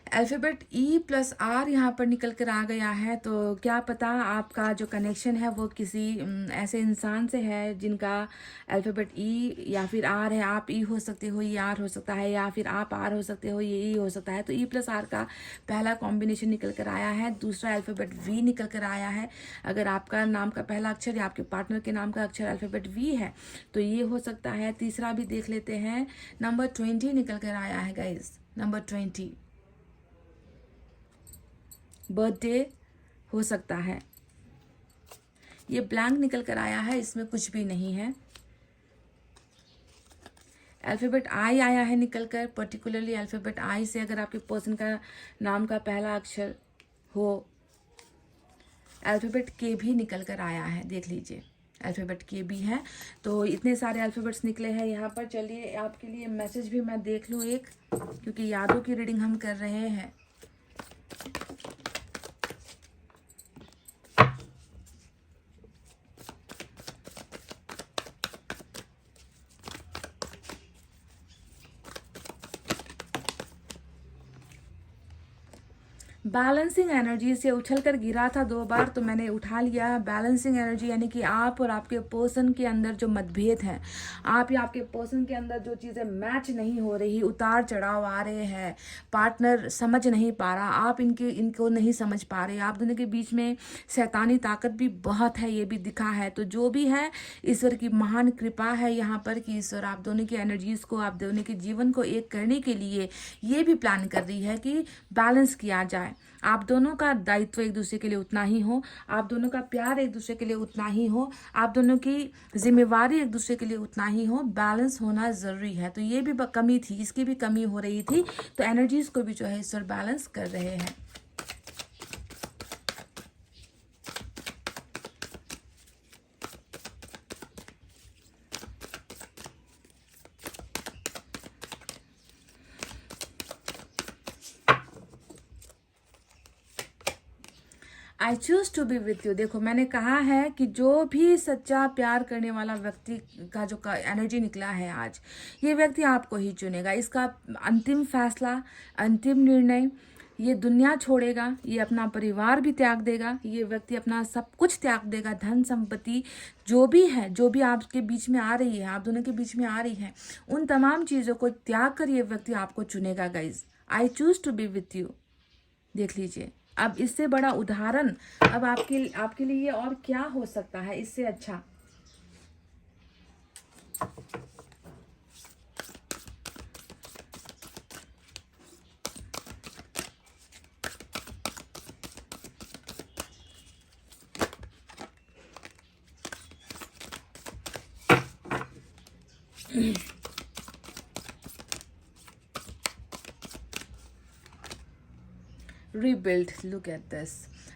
अल्फ़ाबेट E+R यहाँ पर निकल कर आ गया है, तो क्या पता आपका जो कनेक्शन है वो किसी ऐसे इंसान से है जिनका अल्फ़ाबेट E या फिर R है। आप E हो सकते हो, ये R हो सकता है, या फिर आप R हो सकते हो, ये E हो सकता है। तो E+R का पहला कॉम्बिनेशन निकल कर आया है, दूसरा अल्फ़ाबेट V निकल कर आया है। अगर आपका नाम का पहला अक्षर या आपके पार्टनर के नाम का अक्षर अल्फ़ाबेट V है तो ये हो सकता है। तीसरा भी देख लेते हैं, नंबर 20 निकल कर आया है गाइज, नंबर 20 बर्थडे हो सकता है। ये ब्लैंक निकल कर आया है, इसमें कुछ भी नहीं है। अल्फ़ाबेट I आया है निकल कर, पर्टिकुलरली अल्फ़ाबेट I से अगर आपके पर्सन का नाम का पहला अक्षर हो। अल्फ़ाबेट K भी निकल कर आया है, देख लीजिए, अल्फ़ाबेट K भी है। तो इतने सारे अल्फ़ाबेट्स निकले हैं यहाँ पर। चलिए आपके लिए मैसेज भी मैं देख लूँ एक, क्योंकि यादों की रीडिंग हम कर रहे हैं। बैलेंसिंग एनर्जी से उछल कर गिरा था 2 बार, तो मैंने उठा लिया। बैलेंसिंग एनर्जी यानी कि आप और आपके पर्सन के अंदर जो मतभेद हैं, आप या आपके पर्सन के अंदर जो चीज़ें मैच नहीं हो रही, उतार चढ़ाव आ रहे हैं, पार्टनर समझ नहीं पा रहा, आप इनको नहीं समझ पा रहे, आप दोनों के बीच में शैतानी ताकत भी बहुत है, ये भी दिखा है। तो जो भी है, ईश्वर की महान कृपा है यहाँ पर कि ईश्वर आप दोनों की एनर्जीज को, आप दोनों के जीवन को एक करने के लिए ये भी प्लान कर रही है कि बैलेंस किया जाए। आप दोनों का दायित्व एक दूसरे के लिए उतना ही हो, आप दोनों का प्यार एक दूसरे के लिए उतना ही हो, आप दोनों की जिम्मेवारी एक दूसरे के लिए उतना ही हो। बैलेंस होना ज़रूरी है। तो ये भी कमी थी, इसकी भी कमी हो रही थी, तो एनर्जीज को भी जो है ईश्वर बैलेंस कर रहे हैं। I choose to be with you. देखो मैंने कहा है कि जो भी सच्चा प्यार करने वाला व्यक्ति का जो एनर्जी निकला है आज, ये व्यक्ति आपको ही चुनेगा। इसका अंतिम फैसला, अंतिम निर्णय, ये दुनिया छोड़ेगा, ये अपना परिवार भी त्याग देगा, ये व्यक्ति अपना सब कुछ त्याग देगा, धन संपत्ति जो भी है, जो भी आपके बीच में आ रही है, आप दोनों के बीच में आ रही है, उन तमाम चीज़ों को त्याग कर ये व्यक्ति आपको चुनेगा guys. I choose to be with you. देख लीजिए, अब इससे बड़ा उदाहरण अब आपके लिए और क्या हो सकता है इससे अच्छा। Rebuild, look at this.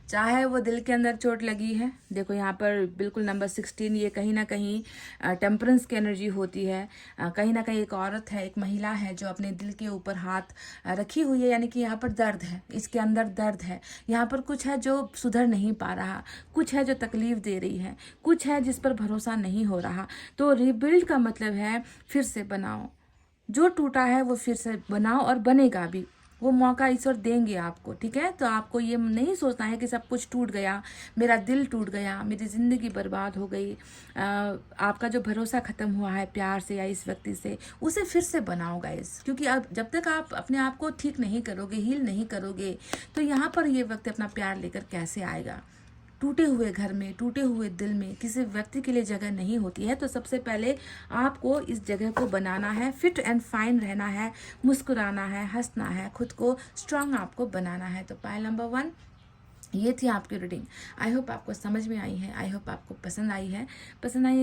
चाहे वो दिल के अंदर चोट लगी है, देखो यहाँ पर बिल्कुल नंबर 16, ये कहीं ना कहीं टेम्परेंस की एनर्जी होती है। कहीं ना कहीं एक औरत है, एक महिला है जो अपने दिल के ऊपर हाथ रखी हुई है, यानी कि यहाँ पर दर्द है, इसके अंदर दर्द है, यहाँ पर कुछ है जो सुधर नहीं पा रहा, कुछ है जो तकलीफ दे रही है, कुछ है जिस पर भरोसा नहीं हो रहा। तो रीबिल्ड का मतलब है फिर से बनाओ, जो टूटा है वो फिर से बनाओ और बनेगा भी। वो मौका ईश्वर देंगे आपको, ठीक है। तो आपको ये नहीं सोचना है कि सब कुछ टूट गया, मेरा दिल टूट गया, मेरी ज़िंदगी बर्बाद हो गई, आपका जो भरोसा ख़त्म हुआ है प्यार से या इस व्यक्ति से, उसे फिर से बनाओ गाइस। क्योंकि अब जब तक आप अपने आप को ठीक नहीं करोगे, हील नहीं करोगे, तो यहाँ पर ये व्यक्ति अपना प्यार लेकर कैसे आएगा। टूटे हुए घर में, टूटे हुए दिल में किसी व्यक्ति के लिए जगह नहीं होती है। तो सबसे पहले आपको इस जगह को बनाना है, फिट एंड फाइन रहना है, मुस्कुराना है, हंसना है, खुद को स्ट्रांग आपको बनाना है। तो पायल नंबर 1 ये थी आपकी रीडिंग। आई होप आपको समझ में आई है, आई होप आपको पसंद आई है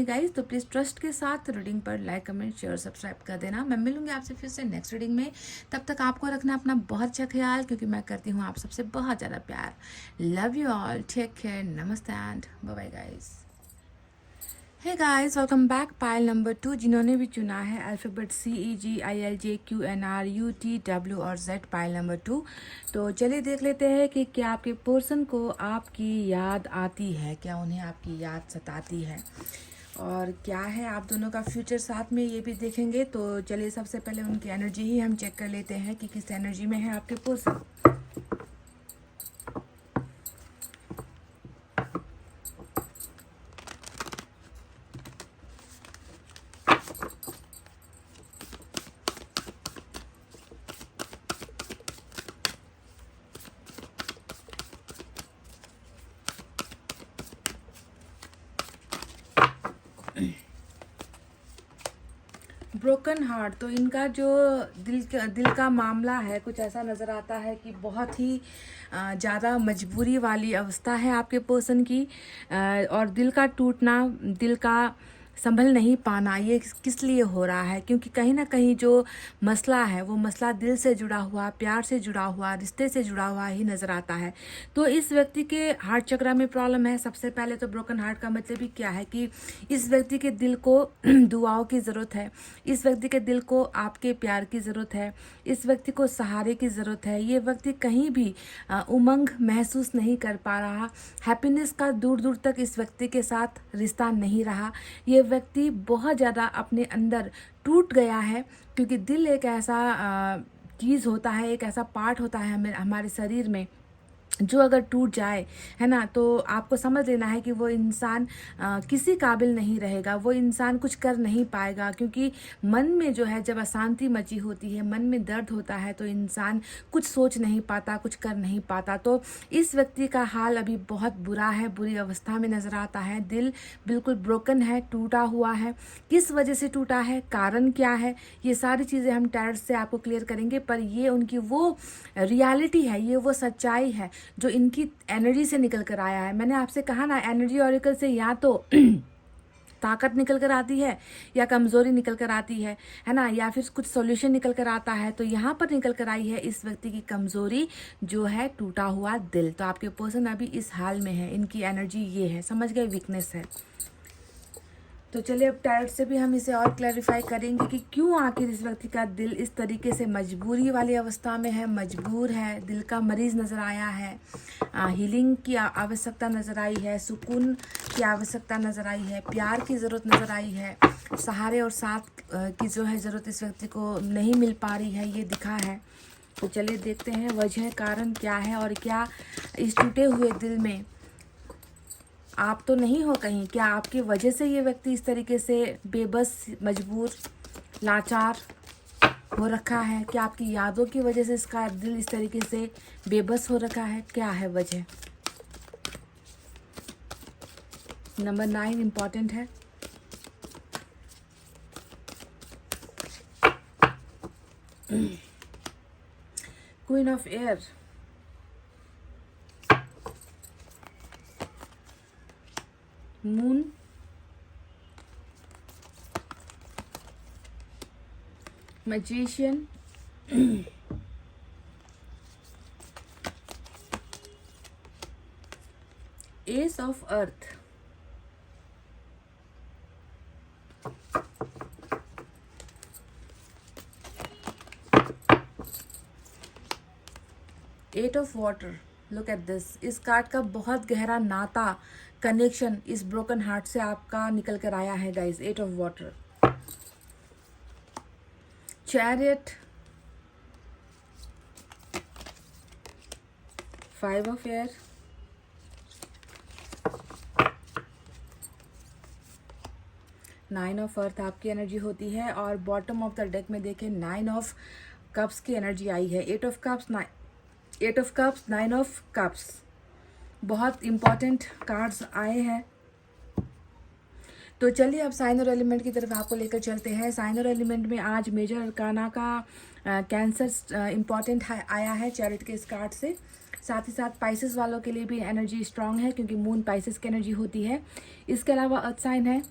गाइस। तो प्लीज़ ट्रस्ट के साथ रीडिंग पर लाइक, कमेंट, शेयर, सब्सक्राइब कर देना। मैं मिलूंगी आपसे फिर से नेक्स्ट रीडिंग में। तब तक आपको रखना अपना बहुत अच्छा ख्याल, क्योंकि मैं करती हूँ आप सबसे बहुत ज़्यादा प्यार। Love you all, take care, नमस्ते and bye bye guys. Hey guys, welcome back. Payal number 2 जिन्होंने भी चुना है अल्फ़ाबेट CEGILJQNRUTW और Z, पायल नंबर 2। तो चलिए देख लेते हैं कि क्या आपके पर्सन को आपकी याद आती है, क्या उन्हें आपकी याद सताती है, और क्या है आप दोनों का फ्यूचर साथ में, ये भी देखेंगे। तो चलिए सबसे पहले उनकी एनर्जी ही हम चेक कर लेते हैं कि किस एनर्जी में है आपके पर्सन। ब्रोकन हार्ट, तो इनका जो दिल का मामला है, कुछ ऐसा नज़र आता है कि बहुत ही ज़्यादा मजबूरी वाली अवस्था है आपके पर्सन की, और दिल का टूटना, दिल का संभल नहीं पाना, ये किस लिए हो रहा है। क्योंकि कहीं ना कहीं जो मसला है वो मसला दिल से जुड़ा हुआ, प्यार से जुड़ा हुआ, रिश्ते से जुड़ा हुआ ही नज़र आता है। तो इस व्यक्ति के हार्ट चक्र में प्रॉब्लम है। सबसे पहले तो ब्रोकन हार्ट का मतलब ही क्या है कि इस व्यक्ति के दिल को दुआओं की ज़रूरत है, इस व्यक्ति के दिल को आपके प्यार की ज़रूरत है, इस व्यक्ति को सहारे की ज़रूरत है। ये व्यक्ति कहीं भी उमंग महसूस नहीं कर पा रहा, हैप्पीनेस का दूर दूर तक इस व्यक्ति के साथ रिश्ता नहीं रहा। ये व्यक्ति बहुत ज़्यादा अपने अंदर टूट गया है, क्योंकि दिल एक ऐसा चीज़ होता है, एक ऐसा पार्ट होता है हमारे शरीर में, जो अगर टूट जाए, है ना, तो आपको समझ लेना है कि वो इंसान किसी काबिल नहीं रहेगा, वो इंसान कुछ कर नहीं पाएगा। क्योंकि मन में जो है जब अशांति मची होती है, मन में दर्द होता है, तो इंसान कुछ सोच नहीं पाता, कुछ कर नहीं पाता। तो इस व्यक्ति का हाल अभी बहुत बुरा है, बुरी अवस्था में नज़र आता है। दिल बिल्कुल ब्रोकन है, टूटा हुआ है। किस वजह से टूटा है, कारण क्या है, ये सारी चीज़ें हम टैरोट से आपको क्लियर करेंगे। पर ये उनकी वो रियलिटी है, ये वो सच्चाई है जो इनकी एनर्जी से निकल कर आया है। मैंने आपसे कहा ना, एनर्जी ऑरिकल से या तो ताकत निकल कर आती है या कमज़ोरी निकल कर आती है ना, या फिर कुछ सॉल्यूशन निकल कर आता है। तो यहाँ पर निकल कर आई है इस व्यक्ति की कमज़ोरी, जो है टूटा हुआ दिल। तो आपके पर्सन अभी इस हाल में है, इनकी एनर्जी ये है, समझ गए, वीकनेस है। तो चलिए अब टैरोट से भी हम इसे और क्लैरिफाई करेंगे कि क्यों आखिर इस व्यक्ति का दिल इस तरीके से मजबूरी वाली अवस्था में है, मजबूर है, दिल का मरीज नज़र आया है, हीलिंग की आवश्यकता नज़र आई है, सुकून की आवश्यकता नज़र आई है, प्यार की ज़रूरत नज़र आई है, सहारे और साथ की जो है ज़रूरत इस व्यक्ति को नहीं मिल पा रही है, ये दिखा है। तो चलिए देखते हैं वजह कारण क्या है और क्या इस टूटे हुए दिल में आप तो नहीं हो कहीं, क्या आपकी वजह से ये व्यक्ति इस तरीके से बेबस, मजबूर, लाचार हो रखा है? क्या आपकी यादों की वजह से इसका दिल इस तरीके से बेबस हो रखा है? क्या है वजह? नंबर 9 इम्पॉर्टेंट है। Queen of air, moon, magician, ace of earth, eight of water. Look at this, इस कार्ड का बहुत गहरा नाता, कनेक्शन इस ब्रोकन हार्ट से आपका निकल कर आया है guys. Eight of water, chariot, 5 of air, nine of earth आपकी एनर्जी होती है और बॉटम ऑफ द डेक में देखें 9 ऑफ कप्स की एनर्जी आई है। 8 ऑफ कप्स, 9 ऑफ कप्स, बहुत इंपॉर्टेंट कार्ड्स आए हैं। तो चलिए अब साइन और एलिमेंट की तरफ आपको लेकर चलते हैं। साइन और एलिमेंट में आज मेजर अरकाना का कैंसर इम्पॉर्टेंट आया है चैरिट के इस कार्ड से। साथ ही साथ पाइसेस वालों के लिए भी एनर्जी स्ट्रांग है क्योंकि मून पाइसेस की एनर्जी होती है। इसके अलावा अर्थ साइन है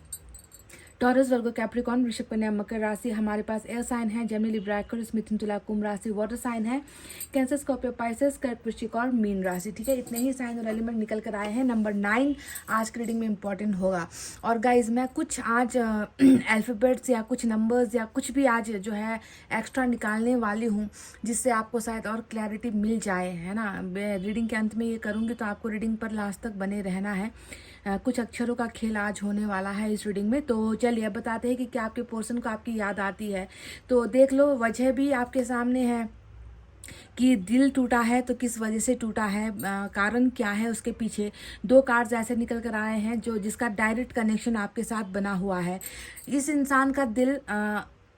टॉरस, वर्गो, कैप्रिकॉर्न, वृषभ, कन्या, मकर राशि। हमारे पास एयर साइन है Gemini, Libra, Aquarius, Mithun, Tula, Kumbh राशि। वाटर साइन है कैंसर, स्कॉर्पियो, पाइसेस, कर्क, वृश्चिक और मीन राशि। ठीक है, इतने ही साइन और एलिमेंट निकल कर आए हैं। नंबर 9 आज की रीडिंग में इंपॉर्टेंट होगा। और गाइज मैं कुछ आज अल्फ़ाबेट्स या कुछ नंबर्स या कुछ भी आज जो है एक्स्ट्रा निकालने वाली हूँ जिससे आपको शायद और क्लैरिटी मिल जाए, है ना। मैं रीडिंग के अंत में ये करूँगी तो आपको रीडिंग पर लास्ट तक बने रहना है। कुछ अक्षरों का खेल आज होने वाला है इस रीडिंग में। तो चलिए अब बताते हैं कि क्या आपके पर्सन को आपकी याद आती है। तो देख लो, वजह भी आपके सामने है कि दिल टूटा है तो किस वजह से टूटा है, कारण क्या है उसके पीछे। 2 कार्ड्स ऐसे निकल कर आए हैं जिसका डायरेक्ट कनेक्शन आपके साथ बना हुआ है। इस इंसान का दिल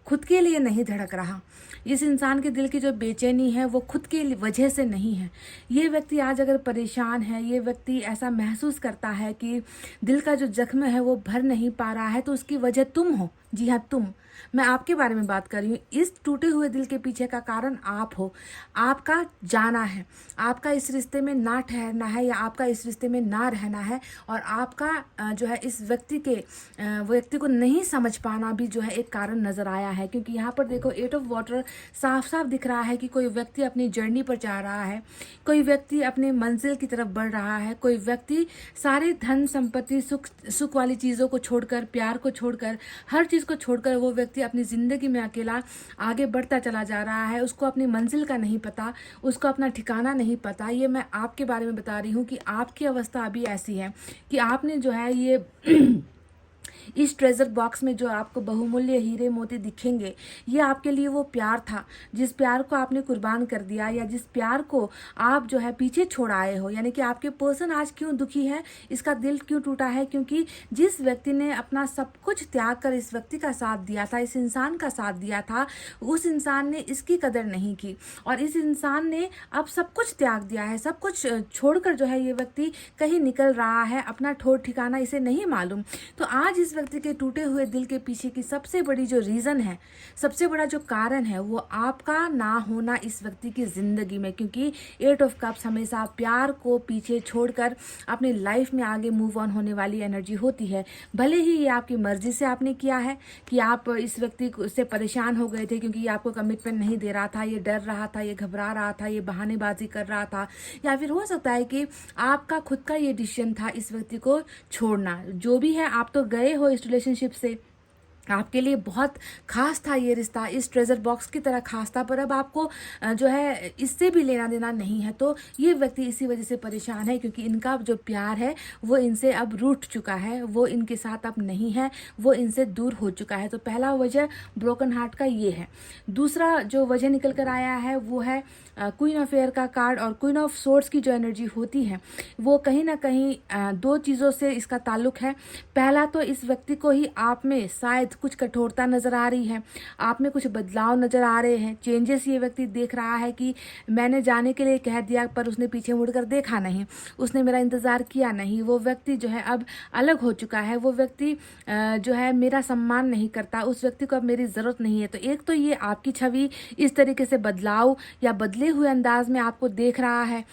खुद के लिए नहीं धड़क रहा। इस इंसान के दिल की जो बेचैनी है वो खुद की वजह से नहीं है। ये व्यक्ति आज अगर परेशान है, ये व्यक्ति ऐसा महसूस करता है कि दिल का जो जख्म है वो भर नहीं पा रहा है, तो उसकी वजह तुम हो। जी हाँ, तुम। मैं आपके बारे में बात कर रही हूँ। इस टूटे हुए दिल के पीछे का कारण आप हो। आपका जाना है, आपका इस रिश्ते में ना ठहरना है या आपका इस रिश्ते में ना रहना है, और आपका जो है इस व्यक्ति को नहीं समझ पाना भी जो है एक कारण नज़र आया है। क्योंकि यहाँ पर देखो 8 ऑफ वाटर साफ साफ दिख रहा है कि कोई व्यक्ति अपनी जर्नी पर जा रहा है, कोई व्यक्ति अपने मंजिल की तरफ बढ़ रहा है, कोई व्यक्ति सारे धन संपत्ति सुख वाली चीज़ों को छोड़कर, प्यार को छोड़कर, हर चीज़ को छोड़कर वो व्यक्ति अपनी ज़िंदगी में अकेला आगे बढ़ता चला जा रहा है। उसको अपनी मंजिल का नहीं पता, उसको अपना ठिकाना नहीं पता। ये मैं आपके बारे में बता रही हूँ कि आपकी अवस्था अभी ऐसी है कि आपने जो है ये इस ट्रेजर बॉक्स में जो आपको बहुमूल्य हीरे मोती दिखेंगे, ये आपके लिए वो प्यार था जिस प्यार को आपने कुर्बान कर दिया, या जिस प्यार को आप जो है पीछे छोड़ आए हो। यानी कि आपके पर्सन आज क्यों दुखी है, इसका दिल क्यों टूटा है, क्योंकि जिस व्यक्ति ने अपना सब कुछ त्याग कर इस व्यक्ति का साथ दिया था, इस इंसान का साथ दिया था, उस इंसान ने इसकी कदर नहीं की, और इस इंसान ने अब सब कुछ त्याग दिया है। सब कुछ छोड़कर जो है ये व्यक्ति कहीं निकल रहा है, अपना ठोर ठिकाना इसे नहीं मालूम। तो आज इस व्यक्ति के टूटे हुए दिल के पीछे की सबसे बड़ी जो रीज़न है, सबसे बड़ा जो कारण है, वो आपका ना होना इस व्यक्ति की ज़िंदगी में। क्योंकि 8 ऑफ कप्स हमेशा प्यार को पीछे छोड़कर अपनी लाइफ में आगे मूव ऑन होने वाली एनर्जी होती है। भले ही ये आपकी मर्जी से आपने किया है कि आप इस व्यक्ति से परेशान हो गए थे क्योंकि ये आपको कमिटमेंट नहीं दे रहा था, ये डर रहा था, ये घबरा रहा था, ये बहानेबाजी कर रहा था, या फिर हो सकता है कि आपका खुद का ये डिसीजन था इस व्यक्ति को छोड़ना। जो भी है, आप तो गए हो हो इस रिलेशनशिप से, आपके लिए बहुत खास था ये रिश्ता, इस ट्रेजर बॉक्स की तरह खास था, पर अब आपको जो है इससे भी लेना देना नहीं है। तो ये व्यक्ति इसी वजह से परेशान है क्योंकि इनका जो प्यार है वो इनसे अब रूठ चुका है, वो इनके साथ अब नहीं है, वो इनसे दूर हो चुका है। तो पहला वजह ब्रोकन हार्ट का ये है। दूसरा जो वजह निकल कर आया है वो है क्वीन ऑफ एयर का कार्ड, और क्वीन ऑफ सोर्ड्स की जो एनर्जी होती है वो कहीं ना कहीं दो चीज़ों से इसका ताल्लुक है। पहला तो इस व्यक्ति को ही आप में शायद कुछ कठोरता नज़र आ रही है, आप में कुछ बदलाव नज़र आ रहे हैं, चेंजेस ये व्यक्ति देख रहा है कि मैंने जाने के लिए कह दिया पर उसने पीछे मुड़कर देखा नहीं, उसने मेरा इंतज़ार किया नहीं, वो व्यक्ति जो है अब अलग हो चुका है, वो व्यक्ति जो है मेरा सम्मान नहीं करता, उस व्यक्ति को अब मेरी ज़रूरत नहीं है। तो एक तो ये आपकी छवि इस तरीके से बदलाव या बदले हुए अंदाज में आपको देख रहा है,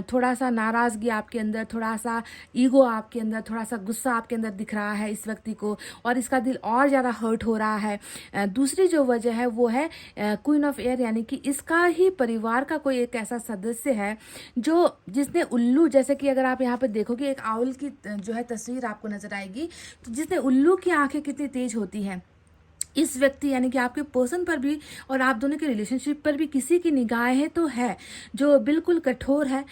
थोड़ा सा नाराज़गी आपके अंदर, थोड़ा सा ईगो आपके अंदर, थोड़ा सा गुस्सा आपके अंदर दिख रहा है इस व्यक्ति को, और इसका दिल और ज़्यादा हर्ट हो रहा है। दूसरी जो वजह है वो है क्वीन ऑफ एयर, यानी कि इसका ही परिवार का कोई एक ऐसा सदस्य है जो जिसने उल्लू, जैसे कि अगर आप यहाँ पर देखोगे एक आउल की जो है तस्वीर आपको नजर आएगी, तो जिसने उल्लू की आंखें कितनी तेज होती हैं, इस व्यक्ति यानी कि आपके पर्सन पर भी और आप दोनों के रिलेशनशिप पर भी किसी की निगाहें तो है जो बिल्कुल कठोर है।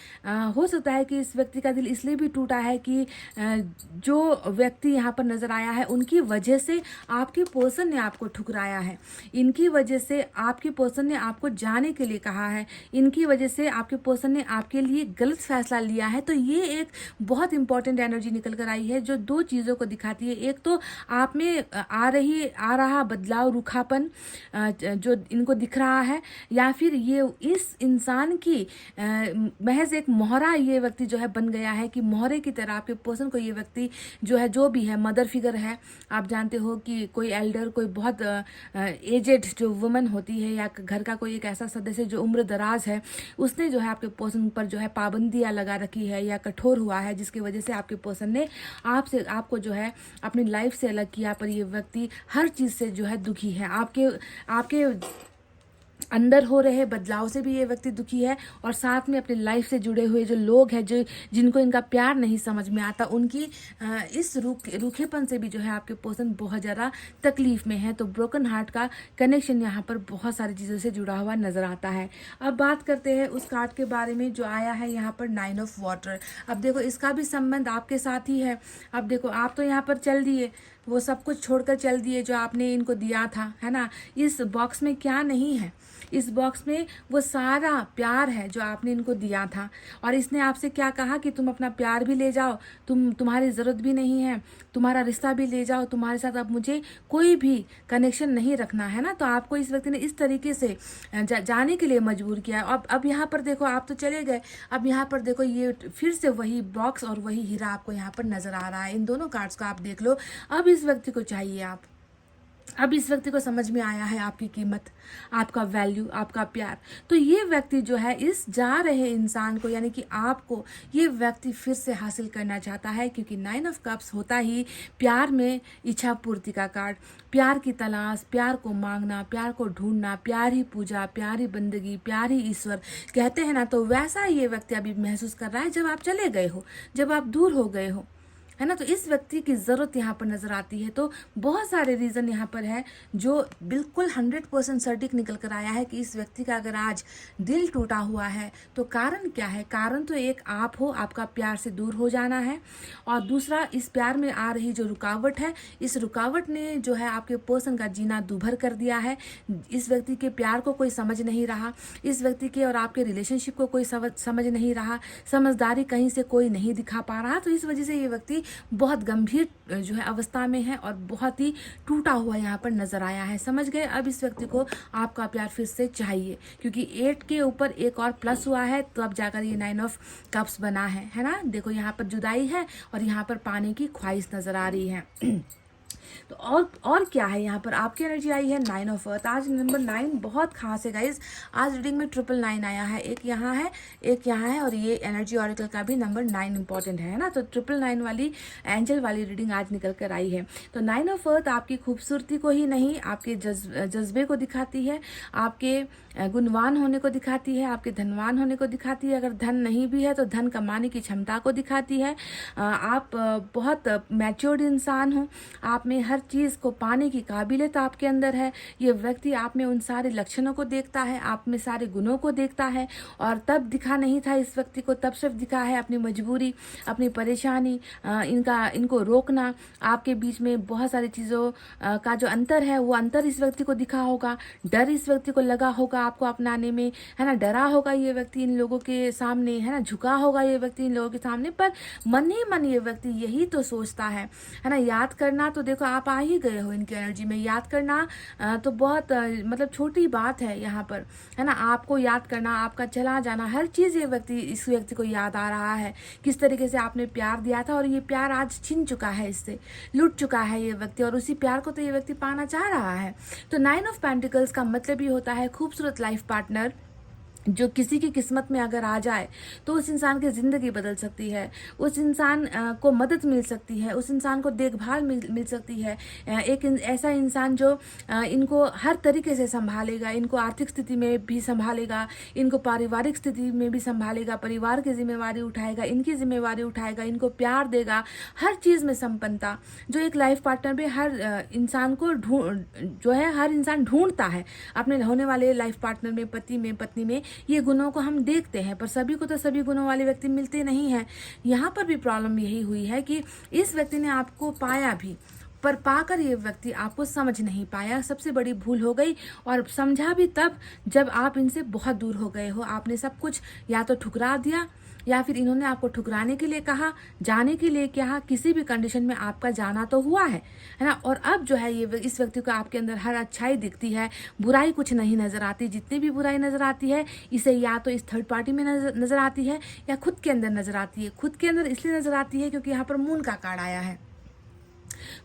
हो सकता है कि इस व्यक्ति का दिल इसलिए भी टूटा है कि जो व्यक्ति यहाँ पर नज़र आया है उनकी वजह से आपके पर्सन ने आपको ठुकराया है, इनकी वजह से आपके पर्सन ने आपको जाने के लिए कहा है, इनकी वजह से आपके पर्सन ने आपके लिए गलत फैसला लिया है। तो ये एक बहुत इंपॉर्टेंट एनर्जी निकल कर आई है जो दो चीज़ों को दिखाती है। एक तो आप में आ रहा बदलाव, रूखापन जो इनको दिख रहा है, या फिर ये इस इंसान की महज एक मोहरा ये व्यक्ति जो है बन गया है कि मोहरे की तरह आपके पर्सन को ये व्यक्ति जो है, जो भी है मदर फिगर है, आप जानते हो कि कोई एल्डर, कोई बहुत एजेड जो वुमन होती है या घर का कोई एक ऐसा सदस्य जो उम्र दराज है, उसने जो है आपके पर्सन पर जो है पाबंदियां लगा रखी है या कठोर हुआ है, जिसकी वजह से आपके पर्सन ने आपको जो है अपनी लाइफ से अलग किया। पर ये व्यक्ति हर चीज़ से जो है दुखी है, आपके अंदर हो रहे बदलाव से भी ये व्यक्ति दुखी है, और साथ में अपनी लाइफ से जुड़े हुए जो लोग हैं, जो जिनको इनका प्यार नहीं समझ में आता, उनकी इस रूखेपन से भी जो है आपके पर्सन बहुत ज़्यादा तकलीफ में है। तो ब्रोकन हार्ट का कनेक्शन यहाँ पर बहुत सारी चीज़ों से जुड़ा हुआ नज़र आता है। अब बात करते हैं उस कार्ड के बारे में जो आया है यहाँ पर 9 ऑफ वाटर। अब देखो इसका भी संबंध आपके साथ ही है। अब देखो आप तो यहाँ पर चल दिए, वो सब कुछ छोड़कर चल दिए जो आपने इनको दिया था, है ना। इस बॉक्स में क्या नहीं है, इस बॉक्स में वो सारा प्यार है जो आपने इनको दिया था, और इसने आपसे क्या कहा कि तुम अपना प्यार भी ले जाओ, तुम्हारी ज़रूरत भी नहीं है, तुम्हारा रिश्ता भी ले जाओ, तुम्हारे साथ अब मुझे कोई भी कनेक्शन नहीं रखना है ना। तो आपको इस व्यक्ति ने इस तरीके से जाने के लिए मजबूर किया। अब यहाँ पर देखो आप तो चले गए, अब यहाँ पर देखो ये फिर से वही बॉक्स और वही हीरा आपको यहाँ पर नज़र आ रहा है। इन दोनों कार्ड्स को आप देख लो। अब इस व्यक्ति को चाहिए अब इस व्यक्ति को समझ में आया है आपकी कीमत, आपका वैल्यू, आपका प्यार। तो ये व्यक्ति जो है इस जा रहे इंसान को, यानी कि आपको, ये व्यक्ति फिर से हासिल करना चाहता है, क्योंकि 9 ऑफ कप्स होता ही प्यार में इच्छा पूर्ति का कार्ड। प्यार की तलाश, प्यार को मांगना, प्यार को ढूंढना, प्यार ही पूजा, प्यार ही बंदगी, प्यार ही ईश्वर कहते हैं ना। तो वैसा ये व्यक्ति अभी महसूस कर रहा है जब आप चले गए हो, जब आप दूर हो गए हो, है ना। तो इस व्यक्ति की ज़रूरत यहाँ पर नज़र आती है। तो बहुत सारे रीज़न यहाँ पर है जो बिल्कुल 100% सटीक निकल कर आया है कि इस व्यक्ति का अगर आज दिल टूटा हुआ है तो कारण क्या है। कारण तो एक आप हो, आपका प्यार से दूर हो जाना है, और दूसरा इस प्यार में आ रही जो रुकावट है, इस रुकावट ने जो है आपके पर्सन का जीना दूभर कर दिया है। इस व्यक्ति के प्यार को कोई समझ नहीं रहा, इस व्यक्ति के और आपके रिलेशनशिप को कोई समझ नहीं रहा, समझदारी कहीं से कोई नहीं दिखा पा रहा। तो इस वजह से ये व्यक्ति बहुत गंभीर जो है अवस्था में है और बहुत ही टूटा हुआ यहाँ पर नजर आया है। समझ गए। अब इस व्यक्ति को आपका प्यार फिर से चाहिए, क्योंकि 8 के ऊपर एक और प्लस हुआ है, तो अब जाकर ये 9 ऑफ कप्स बना है ना। देखो यहाँ पर जुदाई है और यहाँ पर पाने की ख्वाहिश नजर आ रही है। तो और क्या है यहाँ पर आपकी एनर्जी आई है 9 ऑफ अर्थ। आज नंबर 9 बहुत खास है गाइज। आज रीडिंग में 999 आया है, एक यहाँ है, एक यहाँ है, और ये एनर्जी ऑरिकल का भी नंबर 9 इंपॉर्टेंट है ना। तो 999 वाली एंजल वाली रीडिंग आज निकल कर आई है। तो 9 ऑफ अर्थ आपकी खूबसूरती को ही नहीं, आपके जज्बे को दिखाती है, आपके गुणवान होने को दिखाती है, आपके धनवान होने को दिखाती है। अगर धन नहीं भी है तो धन कमाने की क्षमता को दिखाती है। आप बहुत मैच्योर्ड इंसान हो, आप में हर चीज़ को पाने की काबिलियत आपके अंदर है। ये व्यक्ति आप में उन सारे लक्षणों को देखता है, आप में सारे गुणों को देखता है, और तब दिखा नहीं था इस व्यक्ति को, तब सिर्फ दिखा है अपनी मजबूरी, अपनी परेशानी, इनको रोकना। आपके बीच में बहुत सारी चीज़ों का जो अंतर है वो अंतर इस व्यक्ति को दिखा होगा। डर इस व्यक्ति को लगा होगा आपको अपनाने में, है ना। डरा होगा ये व्यक्ति इन लोगों के सामने, है ना। झुका होगा ये व्यक्ति इन लोगों के सामने, पर मन ही मन ये व्यक्ति यही तो सोचता है ना। याद करना तो देखो आप आ ही गए हो इनकी एनर्जी में। याद करना तो बहुत मतलब छोटी बात है यहाँ पर, है ना। आपको याद करना, आपका चला जाना, हर चीज़ ये व्यक्ति, इस व्यक्ति को याद आ रहा है। किस तरीके से आपने प्यार दिया था और ये प्यार आज छिन चुका है, इससे लूट चुका है ये व्यक्ति, और उसी प्यार को तो ये व्यक्ति पाना चाह रहा है। तो 9 ऑफ पेंटिकल्स का मतलब ये होता है खूबसूरत लाइफ पार्टनर जो किसी की किस्मत में अगर आ जाए तो उस इंसान की ज़िंदगी बदल सकती है, उस इंसान को मदद मिल सकती है, उस इंसान को देखभाल मिल सकती है। एक ऐसा इंसान जो इनको हर तरीके से संभालेगा, इनको आर्थिक स्थिति में भी संभालेगा, इनको पारिवारिक स्थिति में भी संभालेगा, परिवार की जिम्मेवारी उठाएगा, इनकी जिम्मेवारी उठाएगा, इनको प्यार देगा, हर चीज़ में संपन्नता जो एक लाइफ पार्टनर में हर इंसान को हर इंसान ढूंढता है अपने होने वाले लाइफ पार्टनर में, पति में, पत्नी में। ये गुणों को हम देखते हैं, पर सभी को तो सभी गुणों वाले व्यक्ति मिलते नहीं हैं। यहाँ पर भी प्रॉब्लम यही हुई है कि इस व्यक्ति ने आपको पाया भी, पर पाकर ये व्यक्ति आपको समझ नहीं पाया। सबसे बड़ी भूल हो गई, और समझा भी तब जब आप इनसे बहुत दूर हो गए हो। आपने सब कुछ या तो ठुकरा दिया, या फिर इन्होंने आपको ठुकराने के लिए कहा, जाने के लिए कहा। किसी भी कंडीशन में आपका जाना तो हुआ है ना। और अब जो है ये इस व्यक्ति को आपके अंदर हर अच्छाई दिखती है, बुराई कुछ नहीं नजर आती। जितनी भी बुराई नजर आती है इसे या तो इस थर्ड पार्टी में नजर आती है या खुद के अंदर नजर आती है। खुद के अंदर इसलिए नजर आती है क्योंकि यहाँ पर मून का कार्ड आया है।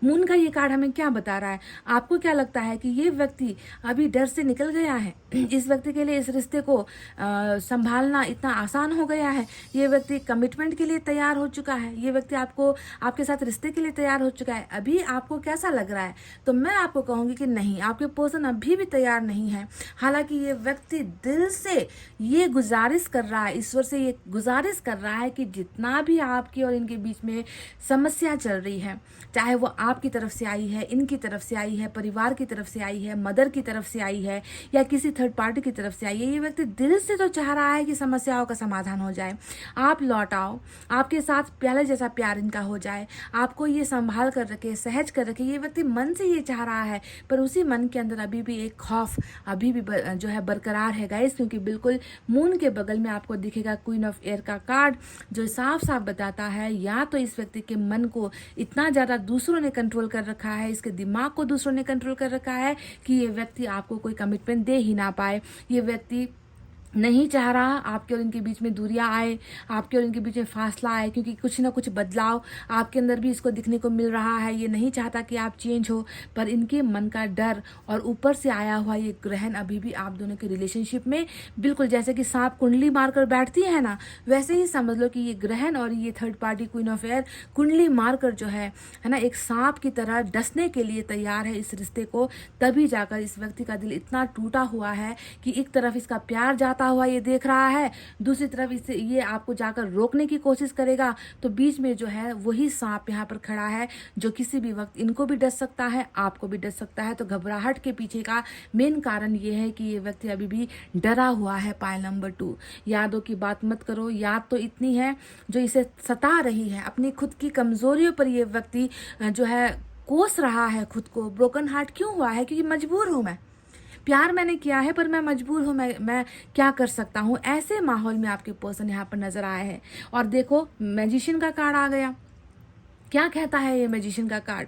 मून का ये कार्ड हमें क्या बता रहा है? आपको क्या लगता है कि ये व्यक्ति अभी डर से निकल गया है? इस व्यक्ति के लिए इस रिश्ते को संभालना इतना आसान हो गया है? ये व्यक्ति कमिटमेंट के लिए तैयार हो चुका है? ये व्यक्ति आपके साथ रिश्ते के लिए तैयार हो चुका है? अभी आपको कैसा लग रहा है? तो मैं आपको कहूँगी कि नहीं, आपके पर्सन अभी भी तैयार नहीं है। हालांकि ये व्यक्ति दिल से ये गुजारिश कर रहा है, ईश्वर से ये गुजारिश कर रहा है कि जितना भी आपकी और इनके बीच में समस्या चल रही है, चाहे वो आपकी तरफ से आई है, इनकी तरफ से आई है, परिवार की तरफ से आई है, मदर की तरफ से आई है, या किसी थर्ड पार्टी की तरफ से आई है, ये व्यक्ति दिल से तो चाह रहा है कि समस्याओं का समाधान हो जाए, आप लौट आओ, आपके साथ पहले जैसा प्यार इनका हो जाए, आपको ये संभाल कर रखे, सहज कर रखे। ये व्यक्ति मन से ये चाह रहा है, पर उसी मन के अंदर अभी भी एक खौफ अभी भी जो है बरकरार है गाइस। क्योंकि बिल्कुल मून के बगल में आपको दिखेगा क्वीन ऑफ एयर का कार्ड, जो साफ साफ बताता है या तो इस व्यक्ति के मन को इतना ज़्यादा दूसरों ने कंट्रोल कर रखा है, इसके दिमाग को दूसरों ने कंट्रोल कर रखा है कि ये व्यक्ति आपको कोई कमिटमेंट दे ही ना पाए। ये व्यक्ति नहीं चाह रहा आपके और इनके बीच में दूरियां आए, आपके और इनके बीच में फासला आए, क्योंकि कुछ ना कुछ बदलाव आपके अंदर भी इसको दिखने को मिल रहा है। ये नहीं चाहता कि आप चेंज हो, पर इनके मन का डर और ऊपर से आया हुआ ये ग्रहण अभी भी आप दोनों के रिलेशनशिप में बिल्कुल जैसे कि सांप कुंडली मारकर बैठती है ना, वैसे ही समझ लो कि ये ग्रहण और ये third party queen of air कुंडली मारकर जो है ना, एक सांप की तरह डसने के लिए तैयार है इस रिश्ते को। तभी जाकर इस व्यक्ति का दिल इतना टूटा हुआ है कि एक तरफ इसका प्यार जाता हुआ ये देख रहा है, दूसरी तरफ इसे ये आपको जाकर रोकने की कोशिश करेगा। तो बीच में जो है वही सांप यहाँ पर खड़ा है, जो किसी भी वक्त इनको भी डस सकता है, आपको भी डस सकता है। तो घबराहट के पीछे का मेन कारण ये है कि ये व्यक्ति अभी भी डरा हुआ है। पायल नंबर 2, यादों की बात मत करो। याद तो इतनी है जो इसे सता रही है, अपनी खुद की कमजोरियों पर ये व्यक्ति जो है कोस रहा है खुद को। ब्रोकन हार्ट क्यों हुआ है? क्योंकि मजबूर हूं मैं, प्यार मैंने किया है पर मैं मजबूर हूँ, मैं क्या कर सकता हूँ। ऐसे माहौल में आपके पर्सन यहाँ पर नजर आए हैं। और देखो मैजिशियन का कार्ड आ गया। क्या कहता है ये मैजिशियन का कार्ड?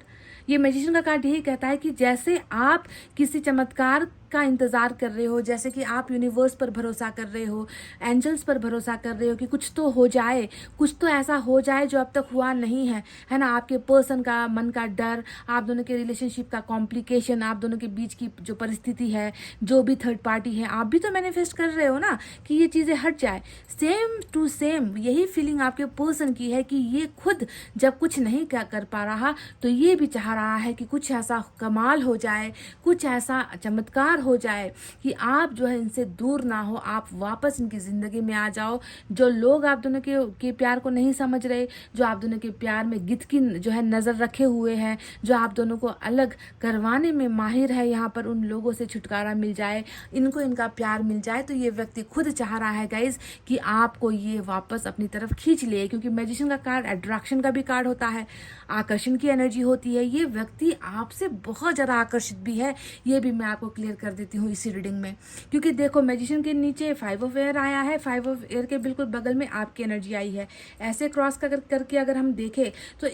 ये मैजिशियन का कार्ड यही कहता है कि जैसे आप किसी चमत्कार का इंतजार कर रहे हो, जैसे कि आप यूनिवर्स पर भरोसा कर रहे हो, एंजल्स पर भरोसा कर रहे हो कि कुछ तो हो जाए, कुछ तो ऐसा हो जाए जो अब तक हुआ नहीं है ना। आपके पर्सन का मन का डर, आप दोनों के रिलेशनशिप का कॉम्प्लिकेशन, आप दोनों के बीच की जो परिस्थिति है, जो भी थर्ड पार्टी है, आप भी तो मैनिफेस्ट कर रहे हो ना कि ये चीज़ें हट जाए। सेम टू सेम यही फीलिंग आपके पर्सन की है कि ये खुद जब कुछ नहीं कर पा रहा तो ये भी चाह रहा है कि कुछ ऐसा कमाल हो जाए, कुछ ऐसा चमत्कार बार हो जाए कि आप जो है इनसे दूर ना हो, आप वापस इनकी ज़िंदगी में आ जाओ। जो लोग आप दोनों के प्यार को नहीं समझ रहे, जो आप दोनों के प्यार में गिद्ध की जो है नज़र रखे हुए हैं, जो आप दोनों को अलग करवाने में माहिर है, यहाँ पर उन लोगों से छुटकारा मिल जाए, इनको इनका प्यार मिल जाए। तो ये व्यक्ति खुद चाह रहा है गाइज कि आपको ये वापस अपनी तरफ खींच ले, क्योंकि मैजिशियन का कार्ड अट्रैक्शन का भी कार्ड होता है, आकर्षण की एनर्जी होती है। ये व्यक्ति आपसे बहुत ज़्यादा आकर्षित भी है, ये भी मैं आपको क्लियर कर देती हूँ इसी रीडिंग में। क्योंकि देखो मैजिशियन के नीचे 5 ऑफ एयर आया है, 5 ऑफ एयर के बिल्कुल बगल में आपकी एनर्जी आई है। ऐसे क्रॉस करके अगर हम देखें तो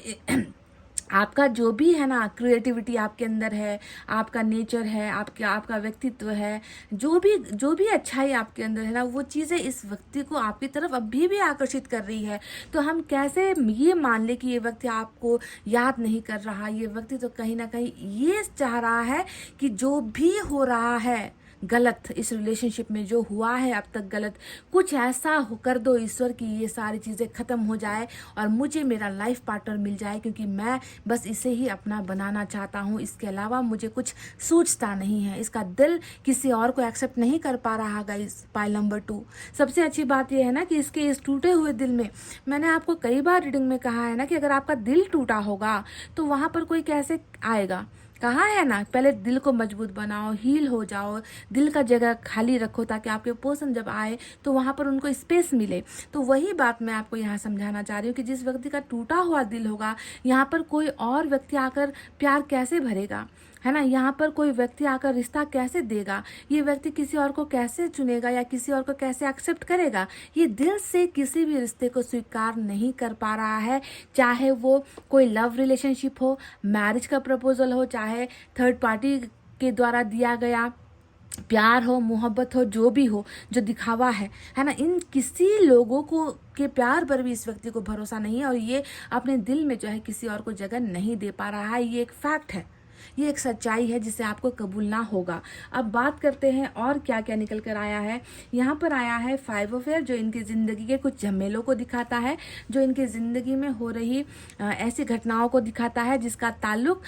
आपका जो भी है ना, क्रिएटिविटी आपके अंदर है, आपका नेचर है, आपका व्यक्तित्व है, जो भी अच्छाई आपके अंदर है ना, वो चीज़ें इस व्यक्ति को आपकी तरफ अभी भी आकर्षित कर रही है। तो हम कैसे ये मान ले कि ये व्यक्ति आपको याद नहीं कर रहा? ये व्यक्ति तो कहीं ना कहीं ये चाह रहा है कि जो भी हो रहा है गलत, इस रिलेशनशिप में जो हुआ है अब तक गलत, कुछ ऐसा कर दो ईश्वर कि ये सारी चीज़ें ख़त्म हो जाए और मुझे मेरा लाइफ पार्टनर मिल जाए, क्योंकि मैं बस इसे ही अपना बनाना चाहता हूँ। इसके अलावा मुझे कुछ सूझता नहीं है। इसका दिल किसी और को एक्सेप्ट नहीं कर पा रहा गाइस। पाइल नंबर 2, सबसे अच्छी बात यह है ना कि इसके इस टूटे हुए दिल में, मैंने आपको कई बार रीडिंग में कहा है ना कि अगर आपका दिल टूटा होगा तो वहाँ पर कोई कैसे आएगा? कहा है ना, पहले दिल को मजबूत बनाओ, हील हो जाओ, दिल का जगह खाली रखो ताकि आपके पर्सन जब आए तो वहाँ पर उनको स्पेस मिले। तो वही बात मैं आपको यहाँ समझाना चाह रही हूँ कि जिस व्यक्ति का टूटा हुआ दिल होगा, यहाँ पर कोई और व्यक्ति आकर प्यार कैसे भरेगा, है ना? यहाँ पर कोई व्यक्ति आकर रिश्ता कैसे देगा? ये व्यक्ति किसी और को कैसे चुनेगा या किसी और को कैसे एक्सेप्ट करेगा? ये दिल से किसी भी रिश्ते को स्वीकार नहीं कर पा रहा है, चाहे वो कोई लव रिलेशनशिप हो, मैरिज का प्रपोजल हो, चाहे थर्ड पार्टी के द्वारा दिया गया प्यार हो, मोहब्बत हो, जो भी हो, जो दिखावा है ना, इन किसी लोगों को के प्यार पर भी इस व्यक्ति को भरोसा नहीं है और ये अपने दिल में जो है किसी और को जगह नहीं दे पा रहा है। ये एक फैक्ट है, ये एक सच्चाई है जिसे आपको कबूलना होगा। अब बात करते हैं और क्या क्या निकल कर आया है। यहाँ पर आया है 5 ऑफ एयर, जो इनकी ज़िंदगी के कुछ झमेलों को दिखाता है, जो इनकी ज़िंदगी में हो रही ऐसी घटनाओं को दिखाता है जिसका ताल्लुक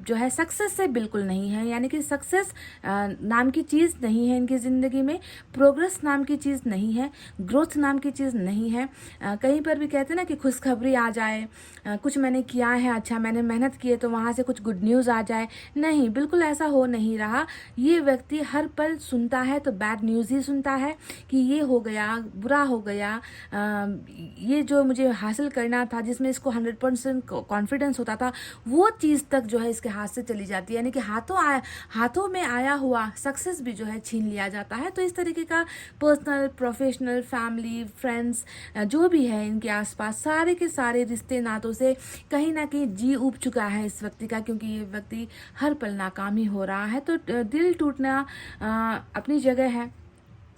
जो है सक्सेस से बिल्कुल नहीं है। यानी कि सक्सेस नाम की चीज़ नहीं है इनकी ज़िंदगी में, प्रोग्रेस नाम की चीज़ नहीं है, ग्रोथ नाम की चीज़ नहीं है। कहीं पर भी कहते हैं ना कि खुशखबरी आ जाए, कुछ मैंने किया है, अच्छा मैंने मेहनत की है तो वहाँ से कुछ गुड न्यूज़ आ जाए, नहीं, बिल्कुल ऐसा हो नहीं रहा। ये व्यक्ति हर पल सुनता है तो बैड न्यूज़ ही सुनता है कि ये हो गया, बुरा हो गया, ये जो मुझे हासिल करना था, जिसमें इसको 100% कॉन्फिडेंस होता था, वो चीज़ तक जो है इसके हाथ से चली जाती है। यानी कि हाथों में आया हुआ सक्सेस भी जो है छीन लिया जाता है। तो इस तरीके का पर्सनल, प्रोफेशनल, फैमिली, फ्रेंड्स जो भी है इनके आसपास, सारे के सारे रिश्ते नातों से कहीं ना कहीं जी उब चुका है इस व्यक्ति का, क्योंकि ये व्यक्ति हर पल नाकाम ही हो रहा है। तो दिल टूटना अपनी जगह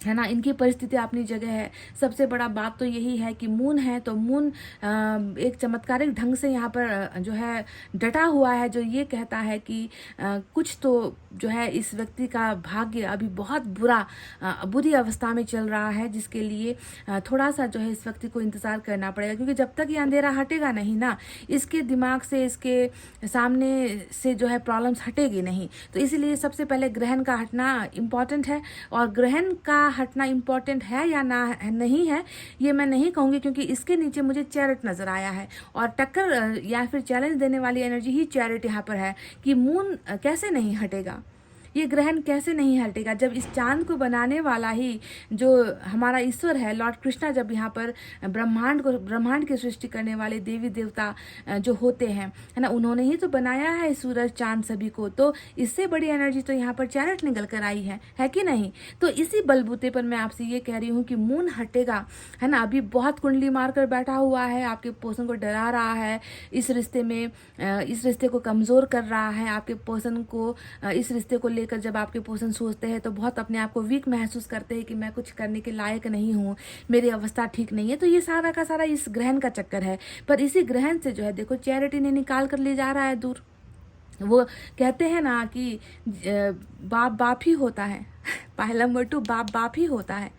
है ना, इनकी परिस्थिति अपनी जगह है। सबसे बड़ा बात तो यही है कि मून है, तो मून एक चमत्कारिक ढंग से यहाँ पर जो है डटा हुआ है, जो ये कहता है कि कुछ तो जो है इस व्यक्ति का भाग्य अभी बहुत बुरी अवस्था में चल रहा है, जिसके लिए थोड़ा सा जो है इस व्यक्ति को इंतज़ार करना पड़ेगा, क्योंकि जब तक ये अंधेरा हटेगा नहीं ना, इसके दिमाग से, इसके सामने से जो है प्रॉब्लम्स हटेगी नहीं। तो इसीलिए सबसे पहले ग्रहण का हटना इम्पॉर्टेंट है, और ग्रहण का हटना इम्पॉर्टेंट है या ना नहीं है ये मैं नहीं कहूँगी, क्योंकि इसके नीचे मुझे चैरिट नज़र आया है, और टक्कर या फिर चैलेंज देने वाली एनर्जी ही चैरिट यहाँ पर है कि मून कैसे नहीं हटेगा, ये ग्रहण कैसे नहीं हटेगा, जब इस चांद को बनाने वाला ही जो हमारा ईश्वर है, लॉर्ड कृष्णा, जब यहाँ पर ब्रह्मांड की सृष्टि करने वाले देवी देवता जो होते हैं, है ना, उन्होंने ही तो बनाया है सूरज, चांद सभी को। तो इससे बड़ी एनर्जी तो यहाँ पर चैरिट निकल कर आई है कि नहीं? तो इसी बलबूते पर मैं आपसे ये कह रही हूँ कि मून हटेगा, है ना। अभी बहुत कुंडली मारकर बैठा हुआ है, आपके पर्सन को डरा रहा है, इस रिश्ते को कमज़ोर कर रहा है, आपके पर्सन को इस रिश्ते को लेकर जब आपके पर्सन सोचते हैं तो बहुत अपने आप को वीक महसूस करते हैं कि मैं कुछ करने के लायक नहीं हूँ, मेरी अवस्था ठीक नहीं है। तो ये सारा का सारा इस ग्रहण का चक्कर है। पर इसी ग्रहण से जो है देखो चैरिटी ने निकाल कर ले जा रहा है दूर। वो कहते हैं ना कि बाप बाप ही होता है। पहला नंबर 2, बाप बाप ही होता है।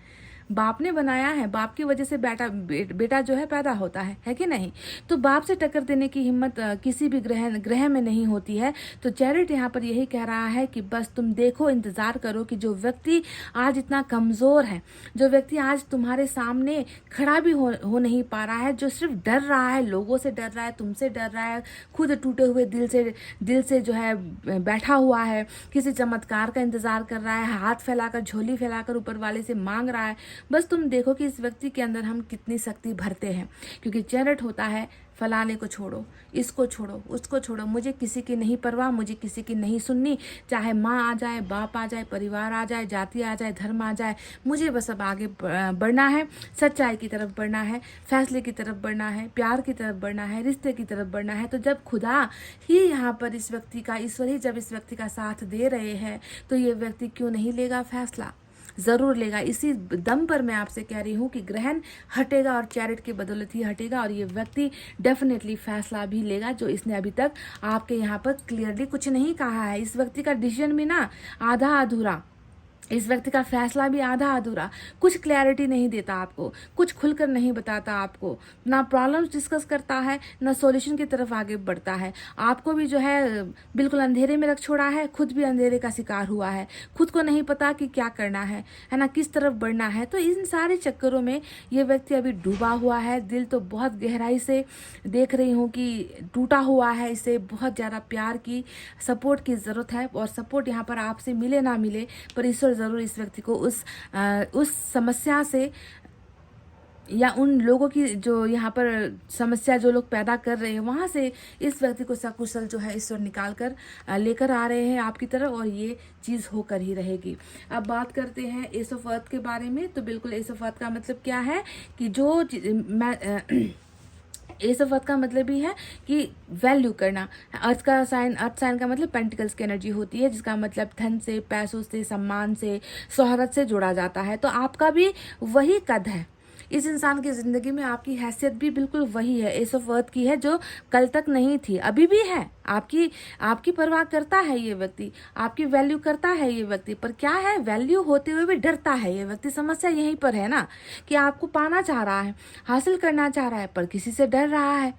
बाप ने बनाया है, बाप की वजह से बेटा जो है पैदा होता है कि नहीं। तो बाप से टक्कर देने की हिम्मत किसी भी ग्रह में नहीं होती है। तो चैरिट यहाँ पर यही कह रहा है कि बस तुम देखो, इंतजार करो कि जो व्यक्ति आज इतना कमजोर है, जो व्यक्ति आज तुम्हारे सामने खड़ा भी हो नहीं पा रहा है, जो सिर्फ डर रहा है, लोगों से डर रहा है, तुमसे डर रहा है, खुद टूटे हुए दिल से जो है बैठा हुआ है, किसी चमत्कार का इंतजार कर रहा है, हाथ फैलाकर, झोली फैलाकर ऊपर वाले से मांग रहा है। बस तुम देखो कि इस व्यक्ति के अंदर हम कितनी शक्ति भरते हैं। क्योंकि चैरिट होता है फलाने को छोड़ो, इसको छोड़ो, उसको छोड़ो, मुझे किसी की नहीं परवाह, मुझे किसी की नहीं सुननी, चाहे माँ आ जाए, बाप आ जाए, परिवार आ जाए, जाति आ जाए, धर्म आ जाए, मुझे बस अब आगे बढ़ना है, सच्चाई की तरफ बढ़ना है, फैसले की तरफ बढ़ना है, प्यार की तरफ बढ़ना है, रिश्ते की तरफ बढ़ना है। तो जब खुदा ही यहाँ पर इस व्यक्ति का, ईश्वर ही जब इस व्यक्ति का साथ दे रहे हैं, तो ये व्यक्ति क्यों नहीं लेगा फैसला? ज़रूर लेगा। इसी दम पर मैं आपसे कह रही हूँ कि ग्रहण हटेगा और चैरिट की बदौलत ही हटेगा, और ये व्यक्ति डेफिनेटली फैसला भी लेगा जो इसने अभी तक आपके यहाँ पर क्लियरली कुछ नहीं कहा है। इस व्यक्ति का डिसीजन भी ना आधा अधूरा, इस व्यक्ति का फैसला भी आधा अधूरा, कुछ क्लैरिटी नहीं देता आपको, कुछ खुलकर नहीं बताता आपको, ना प्रॉब्लम्स डिस्कस करता है, ना सॉल्यूशन की तरफ आगे बढ़ता है। आपको भी जो है बिल्कुल अंधेरे में रख छोड़ा है, खुद भी अंधेरे का शिकार हुआ है, खुद को नहीं पता कि क्या करना है ना, किस तरफ बढ़ना है। तो इन सारे चक्करों में ये व्यक्ति अभी डूबा हुआ है। दिल तो बहुत गहराई से देख रही हूँ कि टूटा हुआ है, इसे बहुत ज़्यादा प्यार की, सपोर्ट की ज़रूरत है। और सपोर्ट यहाँ पर आपसे मिले ना मिले, पर ईश्वर ज़रूर इस व्यक्ति को उस समस्या से, या उन लोगों की जो यहाँ पर समस्या जो लोग पैदा कर रहे हैं, वहाँ से इस व्यक्ति को सकुशल जो है ईश्वर निकाल कर लेकर आ रहे हैं आपकी तरफ, और ये चीज़ होकर ही रहेगी। अब बात करते हैं एस ऑफ अर्थ के बारे में। तो बिल्कुल एस ऑफ अर्थ का मतलब क्या है कि जो एस ऑफ अर्थ का मतलब ही है कि वैल्यू करना। अर्थ साइन का मतलब पेंटिकल्स की एनर्जी होती है, जिसका मतलब धन से, पैसों से, सम्मान से, शोहरत से जोड़ा जाता है। तो आपका भी वही कद है इस इंसान की ज़िंदगी में, आपकी हैसियत भी बिल्कुल वही है, एस ऑफ अर्थ की है, जो कल तक नहीं थी, अभी भी है। आपकी परवाह करता है ये व्यक्ति, आपकी वैल्यू करता है ये व्यक्ति, पर क्या है, वैल्यू होते हुए भी डरता है ये व्यक्ति। समस्या यहीं पर है ना, कि आपको पाना चाह रहा है, हासिल करना चाह रहा है, पर किसी से डर रहा है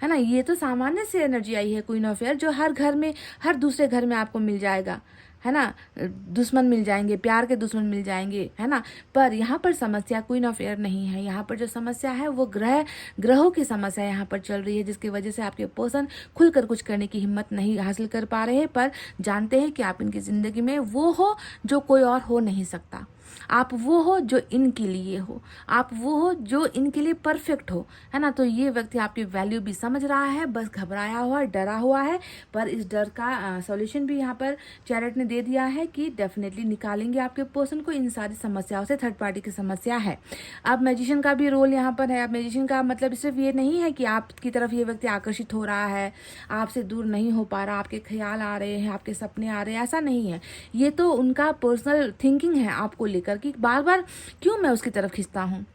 ना। ये तो सामान्य सी एनर्जी आई है क्वीन ऑफ एयर, जो हर घर में, हर दूसरे घर में आपको मिल जाएगा, है ना। दुश्मन मिल जाएंगे, प्यार के दुश्मन मिल जाएंगे, है ना। पर यहाँ पर समस्या क्वीन ऑफ एयर नहीं है। यहाँ पर जो समस्या है वो ग्रहों की समस्या यहाँ पर चल रही है, जिसकी वजह से आपके पर्सन खुलकर कुछ करने की हिम्मत नहीं हासिल कर पा रहे हैं, पर जानते हैं कि आप इनकी ज़िंदगी में वो हो जो कोई और हो नहीं सकता। आप वो हो जो इनके लिए हो, आप वो हो जो इनके लिए परफेक्ट हो, है ना। तो ये व्यक्ति आपकी वैल्यू भी समझ रहा है, बस घबराया हुआ, डरा हुआ है। पर इस डर का सॉल्यूशन भी यहाँ पर चैरिट ने दे दिया है कि डेफिनेटली निकालेंगे आपके पर्सन को इन सारी समस्याओं से। थर्ड पार्टी की समस्या है। अब मैजिशियन का भी रोल यहाँ पर है। अब मैजिशियन का मतलब सिर्फ ये नहीं है कि आपकी तरफ ये व्यक्ति आकर्षित हो रहा है, आपसे दूर नहीं हो पा रहा, आपके ख्याल आ रहे हैं, आपके सपने आ रहे हैं, ऐसा नहीं है। ये तो उनका पर्सनल थिंकिंग है आपको लेकर, कि बार बार क्यों मैं उसकी तरफ खिंचता हूँ,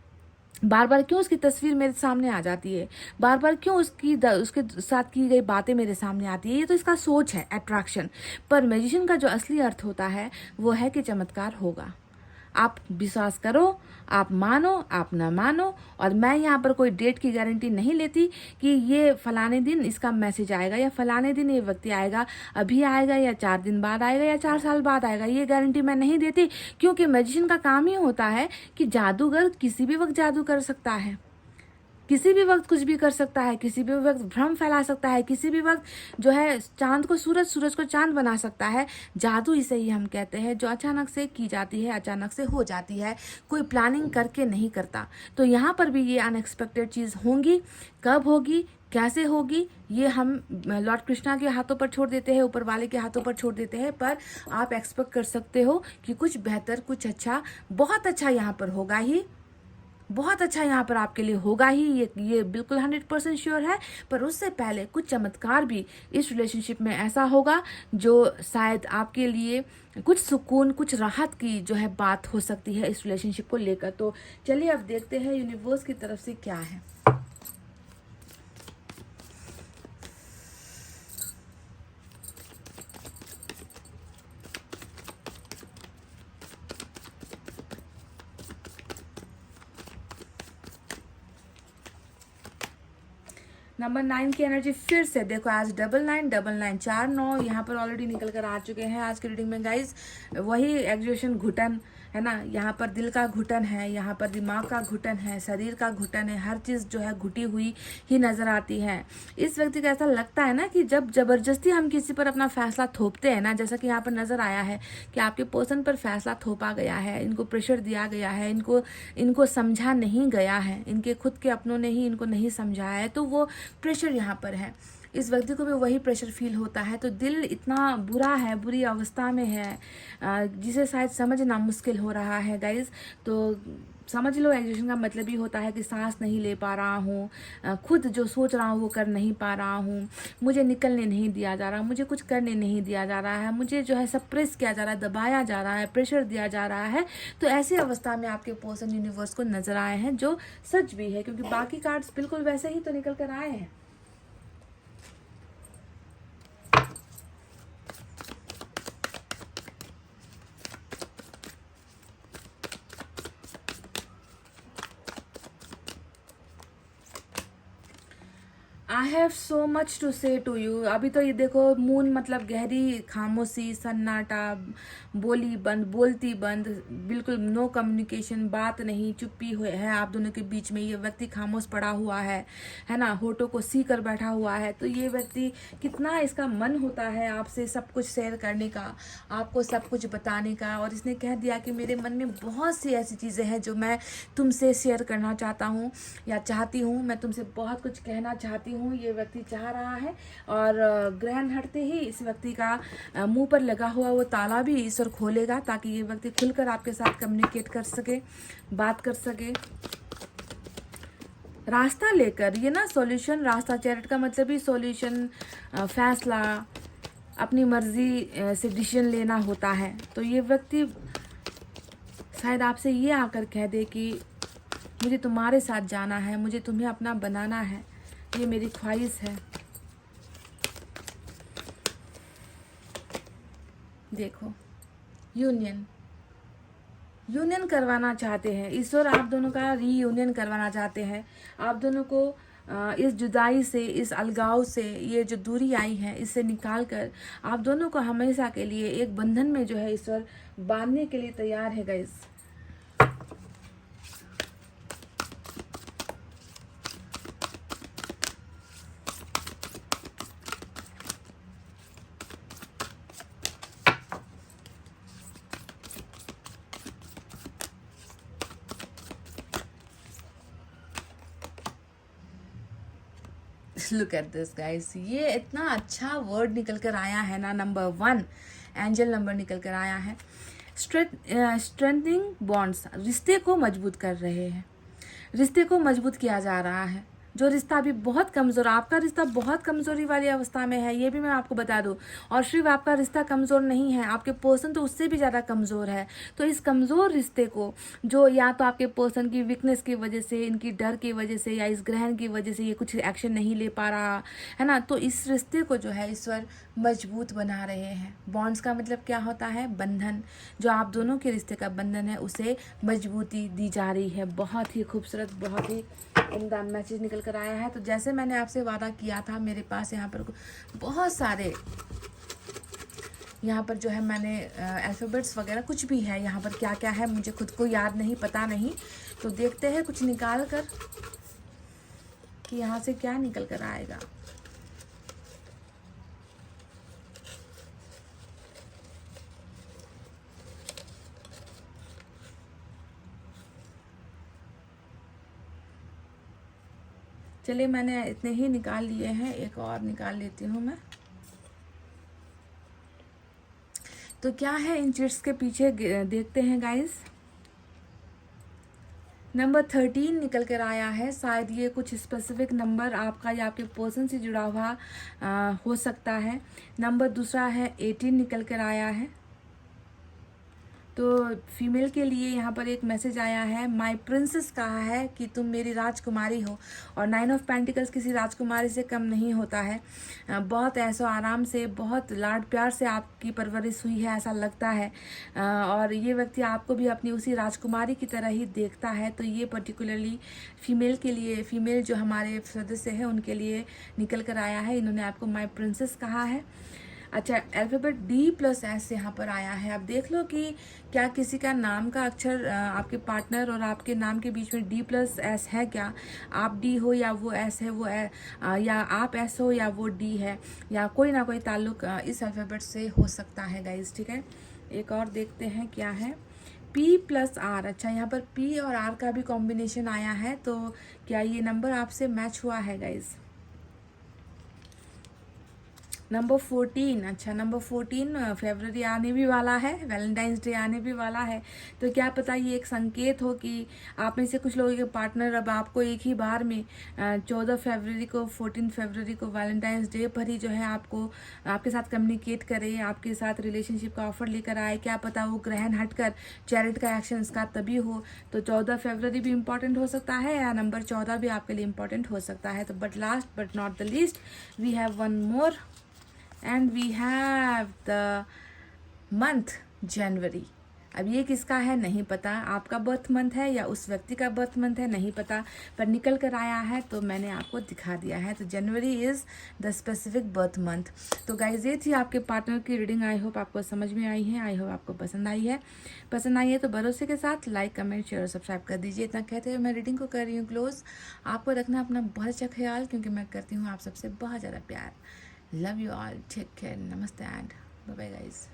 बार बार क्यों उसकी तस्वीर मेरे सामने आ जाती है, बार बार क्यों उसके साथ की गई बातें मेरे सामने आती है। ये तो इसका सोच है, अट्रैक्शन। पर मैजिशियन का जो असली अर्थ होता है वो है कि चमत्कार होगा। आप विश्वास करो, आप मानो, आप ना मानो। और मैं यहाँ पर कोई डेट की गारंटी नहीं लेती कि ये फलाने दिन इसका मैसेज आएगा, या फलाने दिन ये व्यक्ति आएगा, अभी आएगा या 4 दिन बाद आएगा या 4 साल बाद आएगा। ये गारंटी मैं नहीं देती, क्योंकि मैजिशियन का काम ही होता है कि जादूगर किसी भी वक्त जादू कर सकता है, किसी भी वक्त कुछ भी कर सकता है, किसी भी वक्त भ्रम फैला सकता है, किसी भी वक्त जो है चांद को सूरज, सूरज को चांद बना सकता है। जादू इसे ही हम कहते हैं, जो अचानक से की जाती है, अचानक से हो जाती है, कोई प्लानिंग करके नहीं करता। तो यहाँ पर भी ये अनएक्सपेक्टेड चीज़ होंगी। कब होगी, कैसे होगी, ये हम लॉर्ड कृष्णा के हाथों पर छोड़ देते हैं, ऊपर वाले के हाथों पर छोड़ देते हैं। पर आप एक्सपेक्ट कर सकते हो कि कुछ बेहतर, कुछ अच्छा, बहुत अच्छा यहाँ पर होगा ही, बहुत अच्छा यहाँ पर आपके लिए होगा ही, ये बिल्कुल 100% श्योर है। पर उससे पहले कुछ चमत्कार भी इस रिलेशनशिप में ऐसा होगा जो शायद आपके लिए कुछ सुकून, कुछ राहत की जो है बात हो सकती है इस रिलेशनशिप को लेकर। तो चलिए अब देखते हैं यूनिवर्स की तरफ से क्या है। नंबर 9 की एनर्जी फिर से देखो, आज 9999 4 9 यहाँ पर ऑलरेडी निकल कर आ चुके हैं आज की रीडिंग में गाइज। वही एग्जीशन घुटन है ना, यहाँ पर दिल का घुटन है, यहाँ पर दिमाग का घुटन है, शरीर का घुटन है, हर चीज़ जो है घुटी हुई ही नज़र आती है। इस व्यक्ति को ऐसा लगता है ना कि जब ज़बरदस्ती हम किसी पर अपना फैसला थोपते हैं ना, जैसा कि यहाँ पर नज़र आया है कि आपके पर्सन पर फैसला थोपा गया है, इनको प्रेशर दिया गया है, इनको समझा नहीं गया है, इनके खुद के अपनों ने ही इनको नहीं समझाया है, तो वो प्रेशर यहाँ पर है। इस व्यक्ति को भी वही प्रेशर फील होता है, तो दिल इतना बुरा है, बुरी अवस्था में है, जिसे शायद समझना मुश्किल हो रहा है गाइज। तो समझ लो, एग्जीशन का मतलब ही होता है कि सांस नहीं ले पा रहा हूँ, खुद जो सोच रहा हूँ वो कर नहीं पा रहा हूँ, मुझे निकलने नहीं दिया जा रहा, मुझे कुछ करने नहीं दिया जा रहा है, मुझे जो है सप्रेस किया जा रहा है, दबाया जा रहा है, प्रेशर दिया जा रहा है। तो ऐसी अवस्था में आपके पर्सन यूनिवर्स को नजर आए हैं, जो सच भी है, क्योंकि बाकी कार्ड्स बिल्कुल वैसे ही तो निकल कर आए हैं। I have so much to say to you. अभी तो ये देखो, मून मतलब गहरी खामोशी, सन्नाटा, बोली बंद, बोलती बंद, बिल्कुल नो कम्युनिकेशन, बात नहीं, चुप्पी है आप दोनों के बीच में। ये व्यक्ति खामोश पड़ा हुआ है ना, होठों को सी कर बैठा हुआ है। तो ये व्यक्ति कितना इसका मन होता है आपसे सब कुछ शेयर करने का, आपको सब कुछ बताने का, और इसने कह दिया कि मेरे मन में बहुत सी ऐसी चीज़ें हैं जो मैं तुमसे शेयर करना चाहता हूँ या चाहती हूँ, मैं तुमसे बहुत कुछ कहना चाहती हूँ, ये व्यक्ति चाह रहा है। और ग्रहण हटते ही इस व्यक्ति का मुंह पर लगा हुआ वो ताला भी ईश्वर खोलेगा, ताकि ये व्यक्ति खुलकर आपके साथ कम्युनिकेट कर सके, बात कर सके, रास्ता लेकर। ये ना सॉल्यूशन, रास्ता, चैरिट का मतलब ही सॉल्यूशन, फैसला, अपनी मर्जी से डिसीजन लेना होता है। तो ये व्यक्ति शायद आपसे ये आकर कह दे कि मुझे तुम्हारे साथ जाना है, मुझे तुम्हें अपना बनाना है, ये मेरी ख्वाहिश है। देखो, यूनियन करवाना चाहते हैं ईश्वर, आप दोनों का रीयूनियन करवाना चाहते हैं। आप दोनों को इस जुदाई से, इस अलगाव से, ये जो दूरी आई है, इससे निकाल कर आप दोनों को हमेशा के लिए एक बंधन में जो है ईश्वर बांधने के लिए तैयार है guys. Look at this guys, ये इतना अच्छा वर्ड निकल कर आया है ना, नंबर 1 एंजल नंबर निकल कर आया है। स्ट्रेंथनिंग बॉन्ड्स, रिश्ते को मजबूत कर रहे हैं, रिश्ते को मजबूत किया जा रहा है। जो रिश्ता अभी बहुत कमज़ोर, आपका रिश्ता बहुत कमज़ोरी वाली अवस्था में है, ये भी मैं आपको बता दूं। और सिर्फ आपका रिश्ता कमज़ोर नहीं है, आपके पर्सन तो उससे भी ज़्यादा कमज़ोर है। तो इस कमज़ोर रिश्ते को, जो या तो आपके पर्सन की वीकनेस की वजह से, इनकी डर की वजह से, या इस ग्रहण की वजह से ये कुछ एक्शन नहीं ले पा रहा है ना, तो इस रिश्ते को जो है ईश्वर मजबूत बना रहे हैं। बॉन्ड्स का मतलब क्या होता है? बंधन। जो आप दोनों के रिश्ते का बंधन है उसे मजबूती दी जा रही है। बहुत ही खूबसूरत, बहुत ही उम्दा मैसेज निकल कर आया है। तो जैसे मैंने आपसे वादा किया था, मेरे पास यहाँ पर बहुत सारे, यहाँ पर जो है मैंने अल्फ़ाबेट्स वगैरह कुछ भी है, यहाँ पर क्या क्या है मुझे खुद को याद नहीं, पता नहीं। तो देखते हैं कुछ निकाल कर कि यहाँ से क्या निकल कर आएगा। चलिए, मैंने इतने ही निकाल लिए हैं, एक और निकाल लेती हूँ मैं। तो क्या है इन चिट्स के पीछे, देखते हैं गाइस। नंबर 13 निकल कर आया है। शायद ये कुछ स्पेसिफिक नंबर आपका या आपके पर्सन से जुड़ा हुआ हो सकता है। नंबर दूसरा है 18 निकल कर आया है। तो फीमेल के लिए यहाँ पर एक मैसेज आया है, माय प्रिंसेस कहा है कि तुम मेरी राजकुमारी हो, और 9 ऑफ पेंटिकल्स किसी राजकुमारी से कम नहीं होता है। बहुत ऐसो आराम से, बहुत लाड प्यार से आपकी परवरिश हुई है ऐसा लगता है, और ये व्यक्ति आपको भी अपनी उसी राजकुमारी की तरह ही देखता है। तो ये पर्टिकुलरली फीमेल के लिए, फीमेल जो हमारे सदस्य हैं उनके लिए निकल कर आया है। इन्होंने आपको माय प्रिंसेस कहा है। अच्छा, अल्फ़ाबेट D+S यहाँ पर आया है। आप देख लो कि क्या किसी का नाम का अक्षर आपके पार्टनर और आपके नाम के बीच में D+S है क्या? आप D हो या वो S है, या आप S हो या वो D है, या कोई ना कोई ताल्लुक इस अल्फ़ाबेट से हो सकता है गाइज। ठीक है, एक और देखते हैं क्या है। P+R। अच्छा, यहाँ पर P और R का भी कॉम्बिनेशन आया है, तो क्या ये नंबर आपसे मैच हुआ है गाइज? नंबर 14। अच्छा, नंबर 14 फरवरी आने भी वाला है, वैलेंटाइंस डे आने भी वाला है। तो क्या पता ये एक संकेत हो कि आप में से कुछ लोगों के पार्टनर अब आपको एक ही बार में 14 फरवरी को, 14 फरवरी को वैलेंटाइंस डे पर ही जो है आपको आपके साथ कम्युनिकेट करे, आपके साथ रिलेशनशिप का ऑफर लेकर आए। क्या पता वो ग्रहण हटकर चैरिट का एक्शन इसका तभी हो। तो 14 फरवरी भी इम्पॉर्टेंट हो सकता है, या नंबर 14 भी आपके लिए इम्पॉर्टेंट हो सकता है। तो but last but not the least we have one more, and we have the month January. अब ये किसका है नहीं पता, आपका बर्थ मंथ है या उस व्यक्ति का बर्थ मंथ है नहीं पता, पर निकल कर आया है तो मैंने आपको दिखा दिया है। तो जनवरी is the specific birth month. तो गाइज ये थी आपके पार्टनर की रीडिंग। आई होप आपको समझ में आई है, आई होप आपको पसंद आई है। पसंद आई है तो भरोसे के साथ लाइक, कमेंट, शेयर और सब्सक्राइब कर दीजिए। इतना कहते हुए मैं रीडिंग को कर रही हूँ क्लोज। आपको रखना अपना बहुत अच्छा ख्याल, क्योंकि मैं करती हूँ आप सबसे बहुत ज़्यादा प्यार। Love you all. Take care. Namaste and bye bye guys.